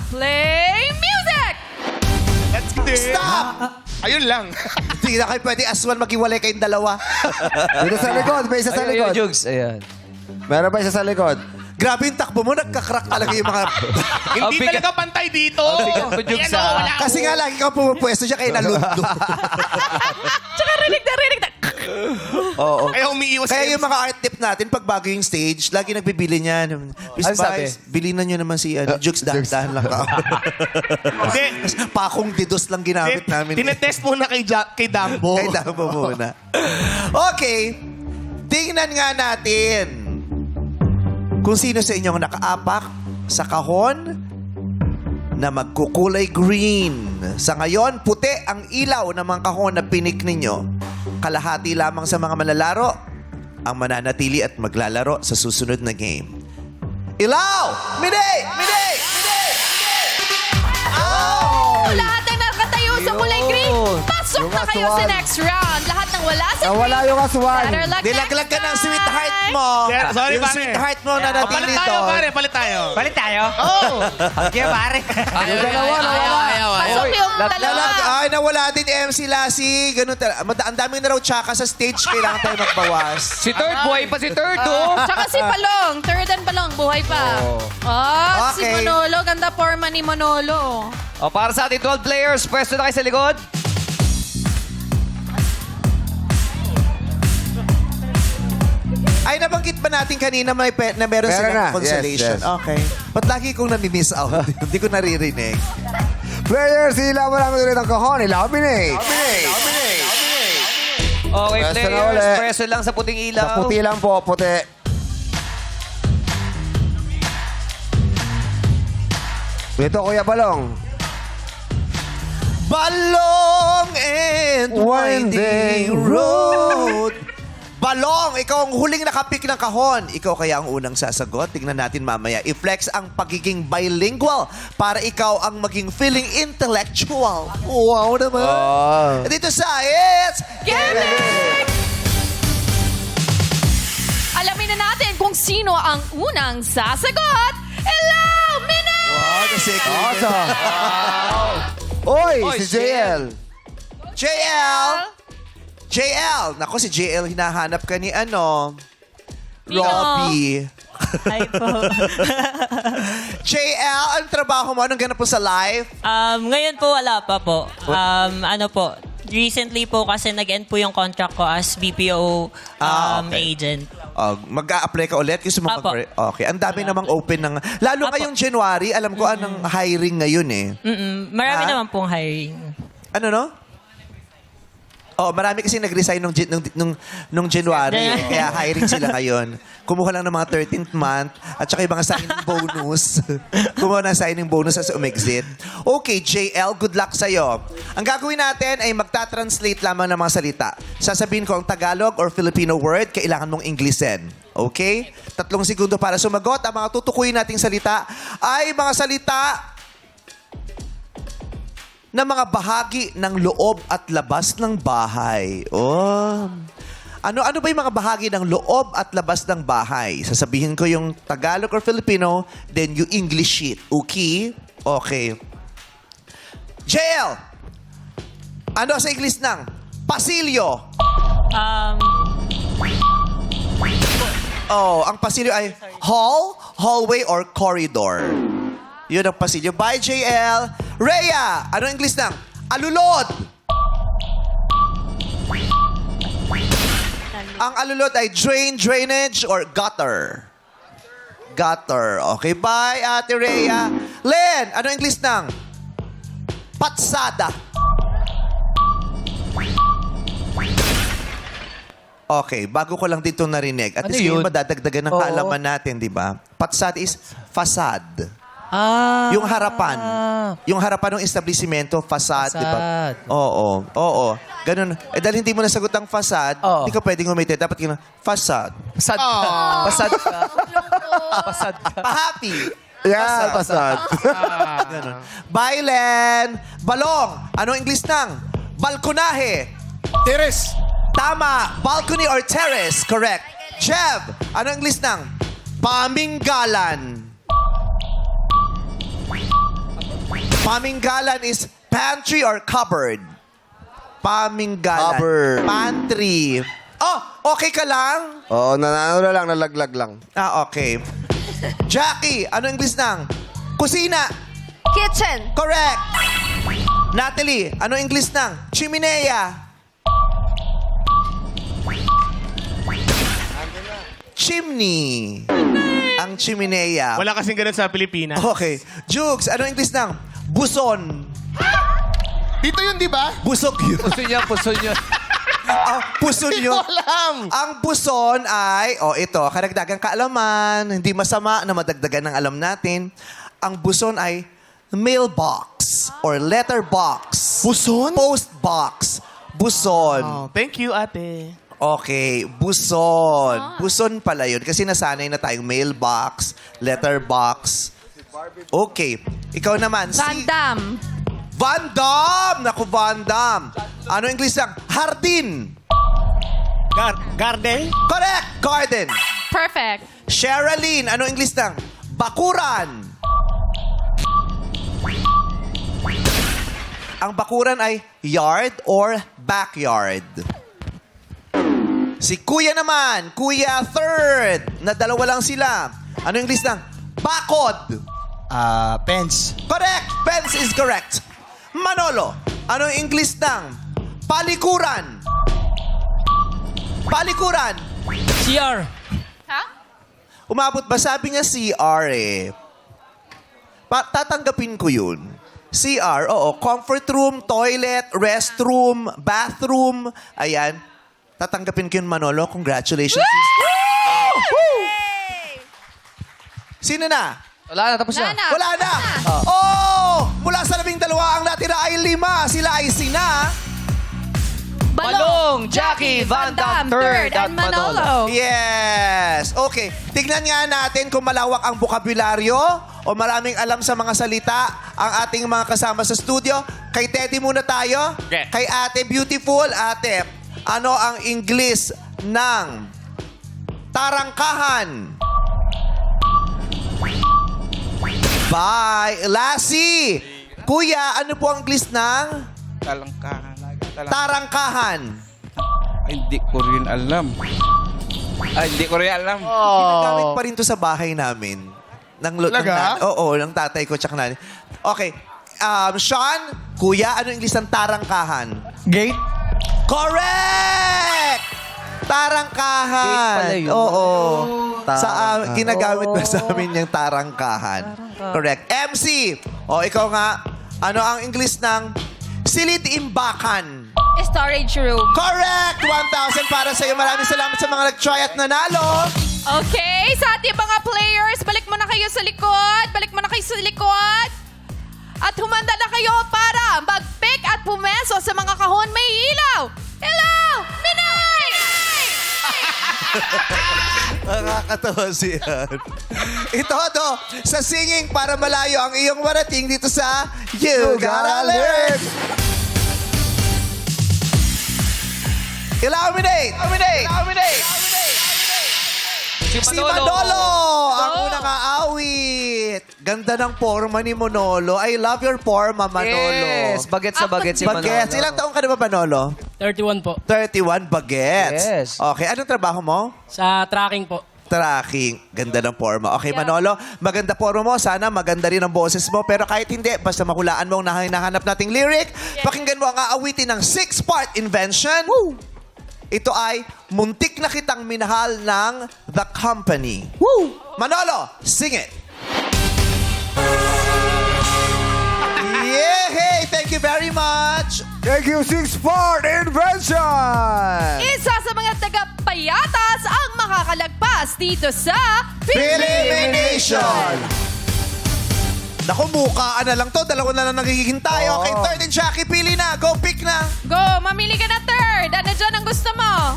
Play music! Stop! Ayun lang. Hindi na kayo pwede aswan maghiwalay kayong dalawa. Dito sa likod. May isa sa Ayun, likod. Jugs. Ayan. Meron pa isa sa likod. Grabe yung takbo mo, nagkakrak talaga yung mga... Hindi bigat. talaga pantay dito. bigat mo, Jugs, Ayan, ah. wala ako. Kasi nga lagi kang pumapwesto siya kaya nalundo. Tsaka rinig na. Oo. Kaya umiiwas Kaya yung mga art tip natin, pag bago yung stage, lagi nagbibili niya. Miss Ano sabi? Vice, bilhin na nyo naman si Jukes, dahan-dahan lang ka. Hindi. Pakong didos lang ginamit namin. Tinetest muna kay Dambo. Kay Dambo muna. Okay. Tingnan nga natin kung sino sa inyong nakaapak sa kahon na magkukulay green. Sa ngayon, puti ang ilaw ng mga kahon na pinik ninyo. Kalahati lamang sa mga manlalaro ang mananatili at maglalaro sa susunod na game. Ilaw! Mide! Mide! Mide! Lahat ng nakatayo sa kulay green, pasok Yung na kayo sa aswang. next round. Lahat ng wala sa Nawala green, yung aswang. better luck Nilaglag ka ng sweetheart mo. Yeah, sorry, yung pare. sweetheart mo na Palit natili tayo, to. pare. Palit tayo. Palit tayo? Oh! Okay, pare. Yung dalawa, nawala. Pasok yung dalawa. Ay, nawala din MC Lassie. Ganun talaga. Ang dami na raw tsaka sa stage. Kailangan tayo magbawas. Si Third Boy pa si Third, oh. Tsaka si Palong, third and Palong, buhay pa. Oh, si Okay. Manolo, ganda forma ni Manolo. O, para sa ating 12 players, pwesto na kayo sa likod. Ay, nabanggit ba natin kanina na meron Meron silang na. consolation? Yes, yes. Okay. Ba't lagi kong nami-miss out? Hindi ko naririnig. Players, ilaw mo namin ulit ang kahon. Illuminate. Okay, Pwesto na players, ulit. pwesto lang sa puting ilaw. Sa puti lang po, puti. Dito, Kuya Balong. Balong and winding Winding road. Balong, ikaw ang huling nakapik ng kahon. Ikaw kaya ang unang sasagot. Tingnan natin mamaya. I-flex ang pagiging bilingual para ikaw ang maging feeling intellectual. Wow naman. Dito sa It's Gaming! Alamin na natin kung sino ang unang sasagot. Illuminate! Wow, the secret. Awesome. Oy, Oy, si JL. JL! JL! Nako, si JL hinahanap ka ni Nino. Robbie. Hi po. JL, anong trabaho mo? Anong ganap po sa life? Ngayon po wala pa po. Ano po, recently po kasi nag-end po yung contract ko as BPO Okay. agent. Mag-a-apply ka ulit? Gusto mo Apo. Okay. Ang dami namang open ng... Lalo Apo. ngayong January, alam ko anong hiring ngayon eh. Marami Ha? naman pong hiring. Ano no? Oh, marami kasi nag-resign nung January. Kaya hiring sila ngayon. Kumuha lang ng mga 13th month at saka yung mga signing bonus. Kumuha ng signing bonus as umexit. Okay, JL, good luck sa'yo. Ang gagawin natin ay magta-translate lamang ng mga salita. Sasabihin ko ang Tagalog or Filipino word, kailangan mong Englishin. Okay? 3 segundo para sumagot. Ang mga tutukuyin nating salita ay mga salita na mga bahagi ng loob at labas ng bahay. Oh. Ano ba yung mga bahagi ng loob at labas ng bahay? Sasabihin ko yung Tagalog or Filipino, then you English it. Okay? Okay. JL! Ano sa English ng pasilyo? Oh, ang pasilyo ay hall, hallway, or corridor. Yun ang pasilyo. Bye, JL. Rhea, ano ang English ng alulod? Ang alulod ay drain, drainage, or gutter. Gutter. Okay, bye, Ate Rhea. Len, ano ang English ng patsada? Okay, bago ko lang dito narinig. At Ano least ngayon yun? madadagdagan ng kaalaman natin, di ba? Patsada is facade. Ah. Yung harapan. Yung harapan ng establishmento, facade, di ba? Facade. Oo. Ganun. Eh, dahil hindi mo nasagot ang facade, hindi ka pwedeng umiti. Dapat gano'n, facade. Pasad ka. Pasad ka. Pasad ka. Pa-happy. Yeah, pasad. Ganun. Bailen. Balong. Ano English ng? Balkonahe. Teres. Tama. Balcony or terrace. Correct. Jev. Ano English ng? Paminggalan. Paminggalan is pantry or cupboard. Paminggalan. Cupboard. Pantry. Oh, okay ka lang? Oo, nalaglag lang. Ah, okay. Jackie, ano English ng? Kusina. Kitchen. Correct. Natalie, ano English ng? Chimenea. Chimney. Ang chimenea. Wala kasing ganun sa Pilipinas. Okay. Jukes, ano English ng? Buson. Dito yun, di ba? Busok yun. Puso niya. Puson Hindi yun. ko alam. Ang buson ay, ito, karagdagang kaalaman, hindi masama na madagdagan ng alam natin. Ang buson ay mailbox or letterbox. Buson? Postbox. Buson. Oh, thank you, ate. Okay, buson. Buson pala yun kasi nasanay na tayong mailbox, letterbox. Okay. Ikaw naman, Van Damme. Van Damme! Naku, Van Damme. Ano English lang? Hardin. Garden? Correct! Garden. Perfect. Sherilyn. Ano English lang? Bakuran. Ang bakuran ay yard or backyard. Si Kuya naman, Kuya third, na dalawa lang sila. Ano English lang? Bakod. Pens. Correct! Pens is correct. Manolo, ano English ng palikuran? Palikuran. CR. Ha? Umabot ba? Sabi niya CR eh. Tatanggapin ko yun. CR, oo. Comfort room, toilet, restroom, bathroom. Ayan. Tatanggapin ko yun, Manolo. Congratulations. Sino na? Wala na, tapos na. Wala na! Oh! Mula sa 12 ang natira ay 5. Sila ay sina... Balong, Jackie, Van Damme, third, at Manolo. Yes! Okay. Tignan nga natin kung malawak ang bokabularyo o maraming alam sa mga salita ang ating mga kasama sa studio. Kay Teddy muna tayo. Okay. Kay Ate Beautiful. Ate, ano ang English ng tarangkahan? Bye. Lassie. Kuya, ano po ang English ng tarangkahan? Hindi ko rin alam. Ginagamit pa rin to sa bahay namin. Talaga? Oo, ng tatay ko tsaka nanay. Okay. Sean, kuya, ano English ng tarangkahan? Gate. Correct! Tarangkahan. Gate pala yun. Oo. Ginagamit na sa amin yung tarangkahan. Correct. MC, ikaw nga, ano ang English ng silid-imbakan? Storage room. Correct! 1,000 para sa'yo. Maraming salamat sa mga nag-try at nanalo. Okay, sa ating mga players, balik mo na kayo sa likod. Balik mo na kayo sa likod. At humanda na kayo para mag-pick at pumeso sa mga kahon may ilaw. Hello! Minay! Nakakatawa siya. Ito, sa singing para malayo ang iyong marating dito sa You Gotta Learn. Illuminate! Si Manolo! Ang unang aawit. Ganda ng forma ni Manolo. I love your forma, Manolo. Yes, bagets sa bagets si Manolo. Bagets. Ilang taong ka na ba, Manolo? 31 po. 31 bagets. Yes. Okay, anong trabaho mo? Sa tracking po. Tracking. Ganda ng forma. Okay, Manolo, maganda forma mo. Sana maganda rin ang boses mo. Pero kahit hindi, basta mahulaan mo ang hinahanap nating lyric, pakinggan mo ang aawitin ng 6-part invention. Woo! Ito ay Muntik na Kitang Minahal ng The Company. Woo! Manolo, sing it! Yay! Thank you very much! Thank you, 6-part invention! Isa sa mga taga-payatas ang makakalagpas dito sa Elimination! Naku, bukaan na lang to. Dalawa na lang nagiging tayo. Okay, third and Jackie, pili na. Go, pick na. Go, mamili ka na third. Ano dyan ang gusto mo?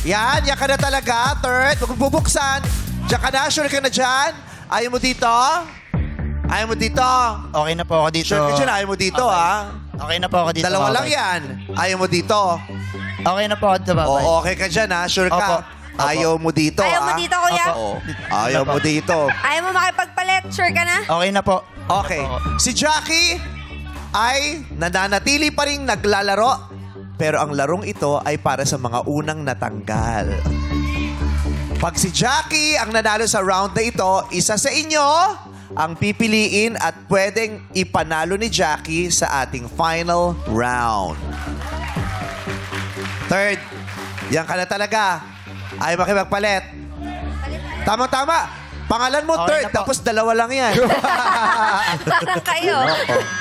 Yan, yan ka na talaga. Third, huwag mong bubuksan. Diyan ka na, sure ka na dyan. Ayaw mo dito? Ayaw mo dito? Okay na po ako dito. Sure ka dyan, ayaw mo dito, ha? Okay na po ako dito. Dalawa Bye-bye. lang yan. Ayaw mo dito. Okay na po ako dito, bye-bye. Oo, okay ka dyan, ha? Sure Opo. ka? Ayaw mo dito, Ayaw ha? mo dito, kuya? Oo. Ayaw mo dito. Ayaw mo makipagpa-lecture ka na? Okay na po. Okay. Si Jackie ay nananatili pa rin naglalaro. Pero ang larong ito ay para sa mga unang natanggal. Pag si Jackie ang nanalo sa round na ito, isa sa inyo ang pipiliin at pwedeng ipanalo ni Jackie sa ating final round. Third, yan ka na talaga. Ay makipagpalit. Tama-tama. Pangalan mo Okay third, na po. tapos dalawa lang yan. Parang kayo.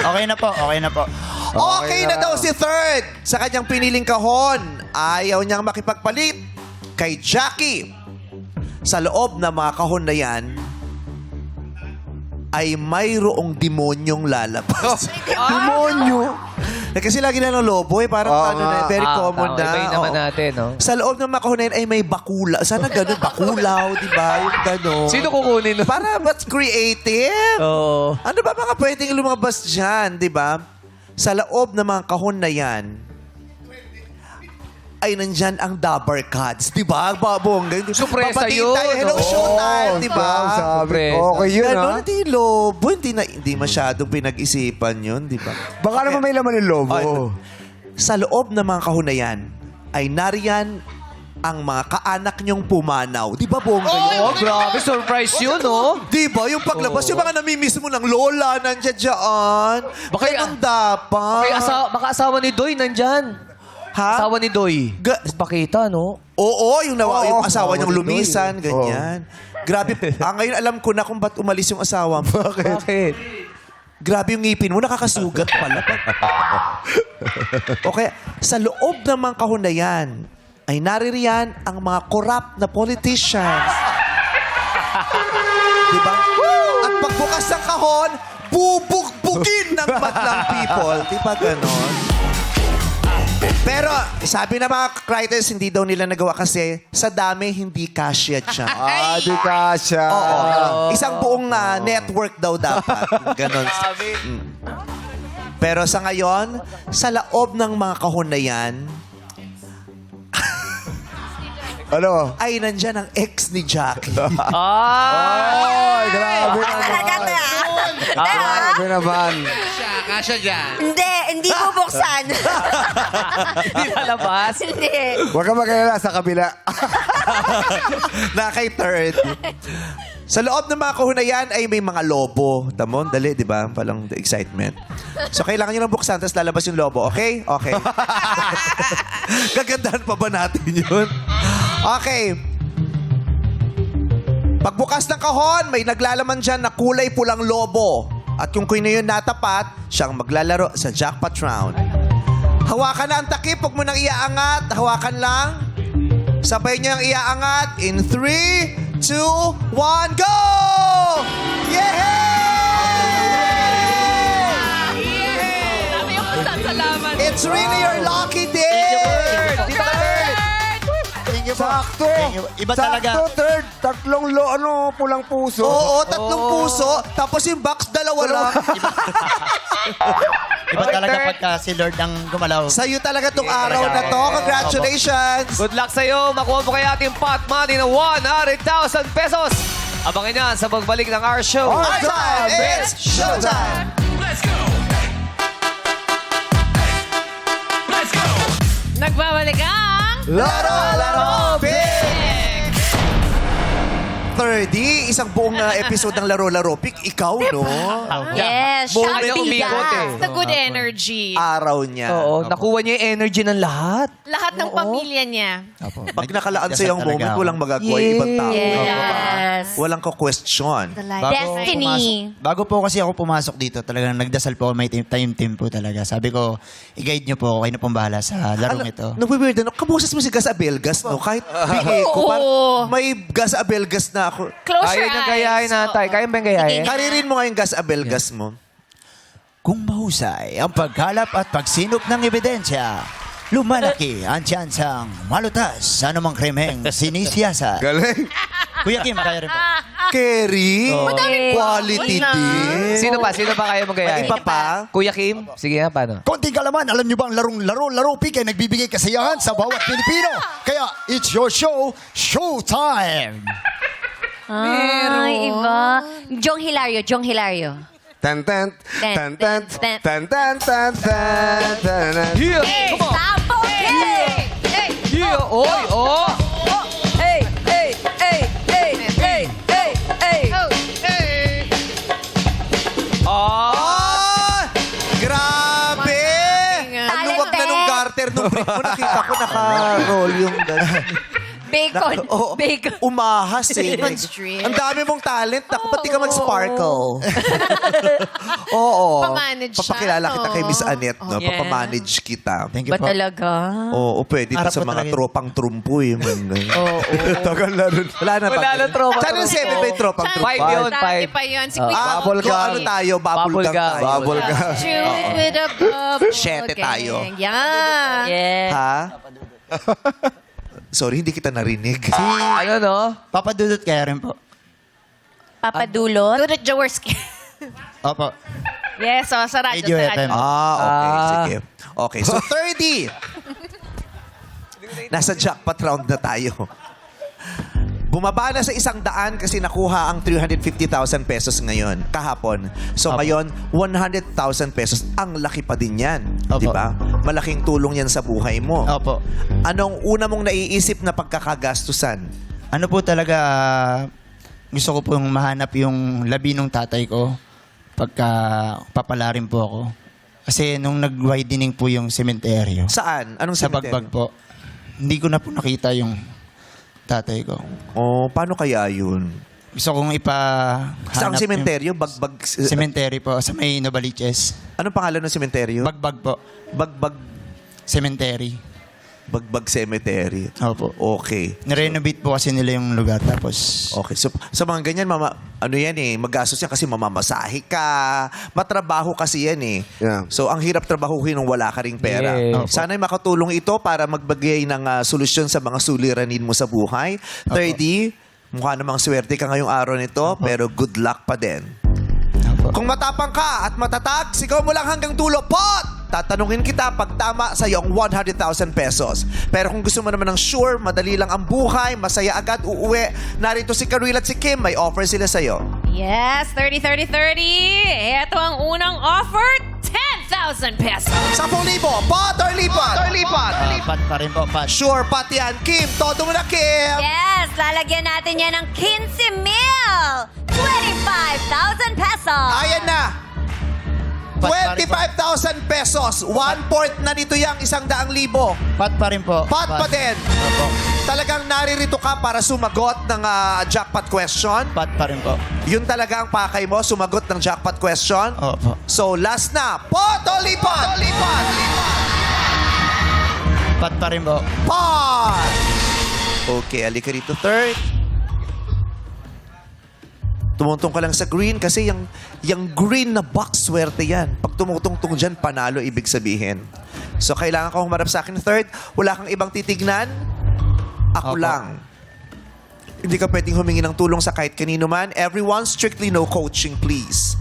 Okay na po, okay na po. Okay na daw si third sa kanyang piniling kahon. Ayaw niyang makipagpalit kay Jackie. Sa loob ng mga kahon na yan ay mayroong demonyong lalabas. Demonyo. Kasi lagi na ng lobo parang very common na. Ibayin naman Oo. natin, no? Sa loob ng mga kahunayan ay may bakula. Sana ganun, bakulaw, di ba? Yung ganun. Sino kukunin? Para mas creative. Oo. Ano ba mga pwedeng lumabas dyan, di ba? Sa loob ng mga kahon na yan, ay nandyan ang Dabber Cats. Di ba? Babongga. Surpresa Papatiin yun, tayo. Hello, no? showtime. Di ba? Sabi, okay yun, Ganun, ha? hindi lobo. Hindi masyadong pinag-isipan yun, di ba? Baka naman may laman ng lobo. Ay, sa loob ng mga kahunayan, ay nariyan ang mga kaanak niyong pumanaw. Di ba, bongga yun? Oh, grabe. Surprise yun, no? Di ba? Yung paglabas, yung mga namimiss mo ng lola, nandiyan dyan. Baka Ganun dapat. Baka asawa ni Doy nandyan. Ha? Asawa ni Doy. Pakita, no? Oo, yung yung asawa niyang ni lumisan, Doy. ganyan. Grabe. Ngayon alam ko na kung ba't umalis yung asawa mo. Bakit? Grabe yung ngipin mo, nakakasugat pala. Okay, sa loob ng mga kahunayan, ay naririyan ang mga corrupt na politicians. Diba? At pagbukas ng kahon, bubugbugin ng madlang people. Diba ganon? Pero sabi ng mga writers, hindi daw nila nagawa kasi sa dami hindi kasya dyan. Di kasya. Oo. Isang buong network daw dapat. Ganon. Pero sa ngayon, sa loob ng mga kahon na yan, Ano? ay nandyan ang ex ni Jackie. Ay, grabe Talaga naman. na. Grabe naman. Hindi bubuksan. Hindi lalabas. Hindi. Huwag ka mag-alala sa kabila. na kay third. Sa loob ng mga kahunayan ay may mga lobo. Tamon, dali, di ba? Palang the excitement. So, kailangan nyo ng buksan, tapos lalabas yung lobo. Okay? Okay. Gagandahan pa ba natin yun? Okay. Pagbukas ng kahon, may naglalaman dyan na kulay pulang lobo. At kung kuno yun natapat, siyang maglalaro sa jackpot round. Hawakan na ang takip, huwag mo nang iaangat. Hawakan lang. Sabay niyo ang iaangat. In 3, 2, 1, go! Yay! Dami yung pasasalamat. It's really your lucky day! Sakto. Iba talaga. Sakto, third. Tatlong pulang puso. Oo, 3 puso. Tapos yung box, 2 lang. Iba talaga pagka si Lord ang gumalaw. Sa'yo talaga tong araw na to. Congratulations! Good luck sa'yo. Makuha mo kaya ating pot money na 100,000 pesos. Abangan yan sa pagbalik ng our show. Our time is showtime! Nagbabalik ang... Laro Pick! 30, isang buong episode ng Laro Pick. Ikaw, no? Yes, Moment siya ang umikot bigas. eh. The good energy. Araw niya. Oo, nakuha niya yung energy ng lahat. Lahat ng pamilya niya. Pag nakalaan Dasal sa'yo ang talaga moment, ako. walang magagawa yung ibang tao. Yes. Walang ka-question. Destiny. Bago po kasi ako pumasok dito, talagang nagdasal po ako, may team po talaga. Sabi ko, i-guide nyo po ako, kayo na pong bahala sa larong ito. Nagwe-weird na, kabusas mo si Gas Abelgas, no? Kahit bigay ko, Oo. may Gas Abelgas na ako. Close Kaya your niyang eyes. gayahin natay. Kaya ba yung gayahin? Karirin mo nga yung Gas Abelgas mo. Kung mahusay ang pagkalap at pagsinop ng ebidensya, lumalaki ang tsansang malutas sa anumang krimeng sinisiyasat. Galing. Kuya Kim, kaya rin po. Kerry, quality na. din. Sino pa kaya mong gayahin? May iba pa? Kuya Kim? Sige nga, paano? Konting kalaman, alam nyo ba ang laro pick ay nagbibigay kasiyahan sa bawat Pilipino? Kaya it's your show, Showtime! Ay, iba. Jong Hilario. Tan tan tan tan tan tan tan tan tan. Yeah! Hey, Come on! Sampo! Hey! Hey! Yeah! Oy! Oh! Hey! Hey! Hey! Hey! Hey! Hey! Hey! Ah! Grabe! Ang luwag na nung garter nung brief mo. Nakita ko naka-roll yung gano'n. Bacon. Oo, Bacon. umahas eh. Bacon strip. Ang dami mong talent. Naku, ba't di ka mag-sparkle? Oo. Pamanage siya, Papakilala kita kay Miss no? Annette, no? Yeah. Papamanage kita. Thank you Ba po. talaga? Oo, pwede ito Harap sa po mga talaga. tropang trumpo eh. Oo. Tagal na rin. Wala na ba? Wala na tropa. Saan yung 7 ba yung tropang trumpo? 5 yun, Dati 5. pa yun. Si Quick Bubble gum. Ano tayo? Bubble Bubble gum gum. tayo. Bubble gum. Chew it with a bubble. Siyete tayo. Yeah. Yes. Ha? Sorry, hindi kita narinig. Ano no? Papadudot kaya rin po. Papadulot? Dudut Jaworski. Opo. Yes, so sa radyo. Radio Sa FM. radyo. Okay, sige. Okay, so 30. Nasa jackpot round na tayo. Bumaba na sa 100 kasi nakuha ang 350,000 pesos ngayon, kahapon. So Opo. ngayon, 100,000 pesos. Ang laki pa din yan. Opo. Di ba? Malaking tulong yan sa buhay mo. Opo. Anong una mong naiisip na pagkakagastusan? Ano po talaga, gusto ko pong mahanap yung labi ng tatay ko pagka papalarin po ako. Kasi nung nag-widening po yung sementeryo, Saan? Anong sa cemetery? Bagbag po, hindi ko na po nakita yung tatay ko. Oh, paano kaya yun? Gusto kong Saan ipahanap sementeryo? Bagbag... yung sementeryo po sa may Novaliches. Anong pangalan ng sementeryo? Bagbag po. Bagbag... Cemetery. Bagbag Cemetery. Opo. Okay. Nirenovate po kasi nila yung lugar. Tapos, Okay. So, sa mga ganyan, ano yan eh, magastos yan kasi mamamasahe ka. Matrabaho kasi yan eh. Yeah. So, ang hirap trabahuhin nung wala ka ring pera. Yes. Sana'y makatulong ito para magbagay ng solusyon sa mga suliranin mo sa buhay. 30, mukha namang swerte ka ngayong araw nito, pero good luck pa din. opo. Kung matapang ka at matatag, sigaw mo lang hanggang dulo, pot! Tatanungin kita pag tama sa iyong 100,000 pesos. Pero kung gusto mo naman ng sure, madali lang ang buhay, masaya agad, uuwi. Narito si Karil at si Kim, may offer sila sa'yo. Yes, 30, 30, 30. Ito ang unang offer, 10,000 pesos. 10,000, pot or lipat? Pat pa rin po, pat. Sure, pot yan. Kim, todo mo na, Kim. Yes, lalagyan natin yan ng 15 mil! 25,000 pesos! Ayan na. Pat pa rin po. 25,000 pesos. 1/4 na nito yung 100,000. Pat pa rin po. Pot pa din. Opo. Talagang naririto ka para sumagot ng jackpot question. Pat pa rin po. Yun talaga ang pakay mo, sumagot ng jackpot question. Opo. So, last na. Pot o lipat? Pat pa rin po. Pot! Okay, alika rito, third. Tumuntong ka lang sa green kasi yung green na box, swerte yan. Pag tumutungtong dyan, panalo ibig sabihin. So, kailangan ka humarap sa akin, third. Wala kang ibang titignan. Ako Opo. lang. Hindi ka pwedeng humingi ng tulong sa kahit kanino man. Everyone, strictly no coaching, please.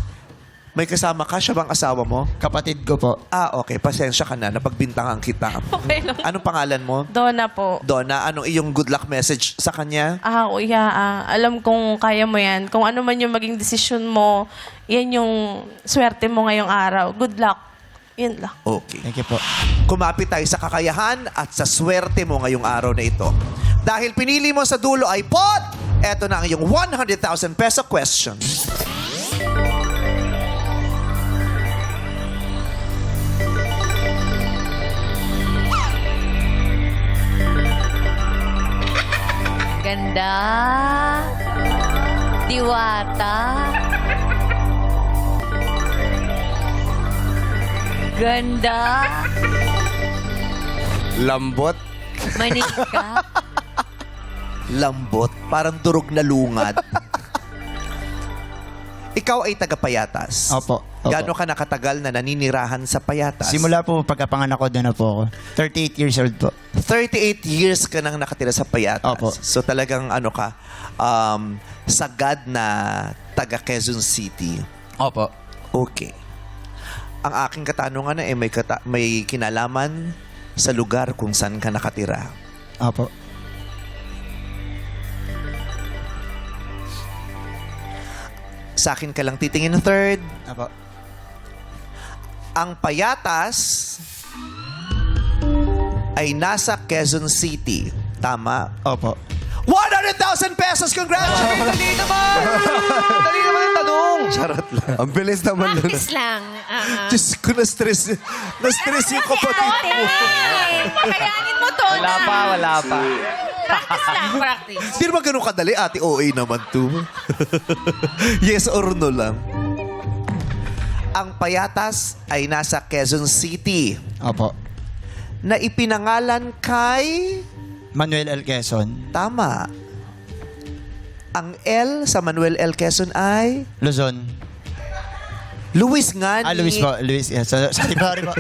May kasama ka? Siya bang asawa mo? Kapatid ko po. Ah, okay. Pasensya ka na. Napagbintangan kita. Okay lang. Anong pangalan mo? Donna po. Donna, anong iyong good luck message sa kanya? Kuya, alam kong kaya mo yan. Kung ano man yung maging desisyon mo, yan yung swerte mo ngayong araw. Good luck. Yun lang. Okay. Thank you po. Kumapit tayo sa kakayahan at sa swerte mo ngayong araw na ito. Dahil pinili mo sa dulo ay pot, eto na ang iyong 100,000 peso question. Ganda. Diwata. Ganda. Lambot. Manika. Lambot, parang durog na lungad. Ikaw ay taga-Payatas. Opo. Opo. Gaano ka nakatagal na naninirahan sa Payatas? Simula po pagkapanganak ko, doon na po ako. 38 years old po. 38 years ka nang nakatira sa Payatas. Opo. So talagang sagad na taga Quezon City. Opo. Okay. Ang aking katanungan na may kinalaman sa lugar kung saan ka nakatira. Opo. Sa akin ka lang titingin third. Opo. Ang Payatas ay nasa Quezon City. Tama? Opo. 100,000 pesos! Congratulations! Dali naman! Dali naman ang tanong! Charot lang. Ang bilis naman nun. Practice lang. Diyos ko, na-stress. Na-stress yung kapatid ko. Pakayanin mo to Wala pa. Practice lang, practice. Hindi naman ganun kadali, ate. OA naman to. Yes or no lang. Ang Payatas ay nasa Quezon City Opo. na ipinangalan kay... Manuel L. Quezon. Tama. Ang L sa Manuel L. Quezon ay... Luzon. Luis nga ni... Luis po. Luis. Yeah. Sorry po.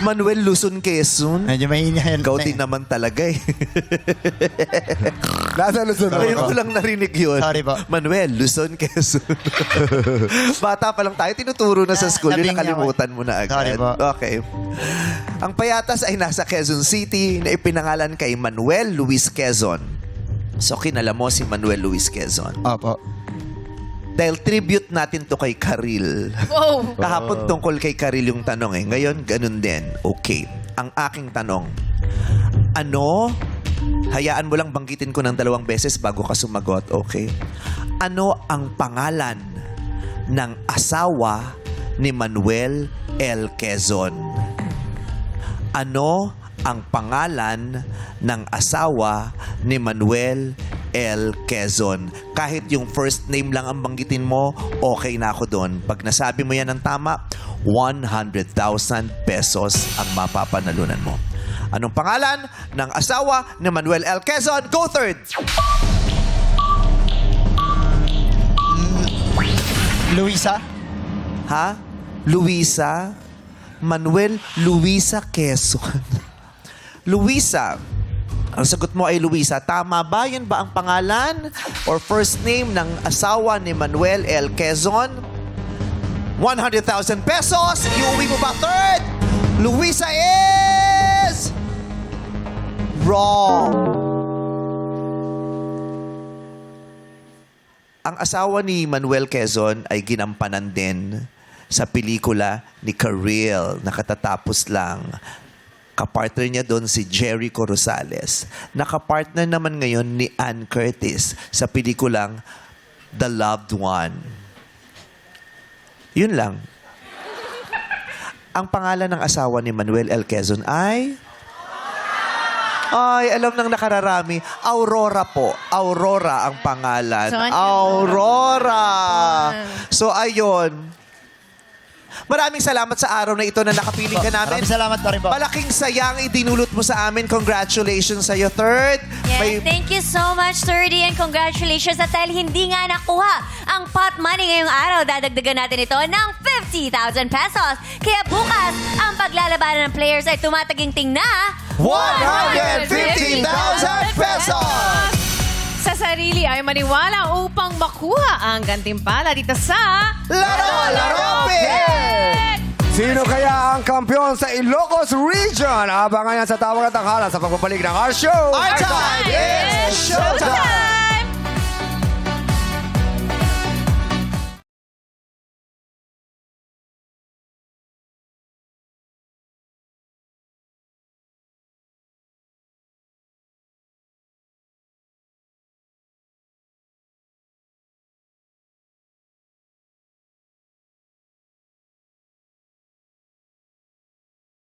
Manuel Luzon Quezon. Medyo mahina yan. Ikaw din naman talaga eh. Nasa Luzon. Ngayon ko lang narinig yun. Sorry po. Manuel, Luzon, Quezon. Bata pa lang tayo, tinuturo na sa school. Yun, Labing nakalimutan mo na agad. Sorry po. Okay. Ang Payatas ay nasa Quezon City na ipinangalan kay Manuel Luis Quezon. So, kinala mo si Manuel Luis Quezon. Opo. Dahil tribute natin to kay Karil. Wow. Kahapon tungkol kay Karil yung tanong eh. Ngayon, ganun din. Okay. Ang aking tanong, ano, hayaan mo lang banggitin ko ng 2 beses bago ka sumagot, okay? Ano ang pangalan ng asawa ni Manuel L. Quezon? Ano ang pangalan ng asawa ni Manuel L. Quezon? Kahit yung first name lang ang banggitin mo, okay na ako doon. Pag nasabi mo yan ng tama, 100,000 pesos ang mapapanalunan mo. Anong pangalan ng asawa ni Manuel L. Quezon? Go third! Luisa? Ha? Luisa? Manuel Luisa Quezon. Luisa. Ang sagot mo ay Luisa. Tama ba? Yan ba ang pangalan or first name ng asawa ni Manuel L. Quezon? 100,000 pesos. Iuwi mo ba third? Luisa is... wrong. Ang asawa ni Manuel Quezon ay ginampanan din sa pelikula ni Karil na katatapos lang. Kapartner niya doon si Jericho Rosales. Nakapartner naman ngayon ni Ann Curtis sa pelikulang The Loved One. Yun lang. Ang pangalan ng asawa ni Manuel L. Quezon ay... Ay, alam nang nakararami. Aurora po. Aurora ang pangalan. Aurora. So, ayun. Maraming salamat sa araw na ito na nakapiling ka namin. Maraming salamat pa rin po. Malaking sayang idinulot mo sa amin. Congratulations sa iyo, third. Yes, thank you so much, 30, and congratulations at dahil hindi nga nakuha ang pot money ngayong araw, dadagdagan natin ito ng 50,000 pesos. Kaya bukas, ang paglalabanan ng players ay tumataginting na 150,000 pesos! Sa sarili ay maniwala upang makuha ang gantimpala dito sa... Laro Pin! Sino kaya ang kampiyon sa Ilocos Region? Abangan yan sa tawag at tanghalan sa pagbabalik ng our show. Our time is showtime!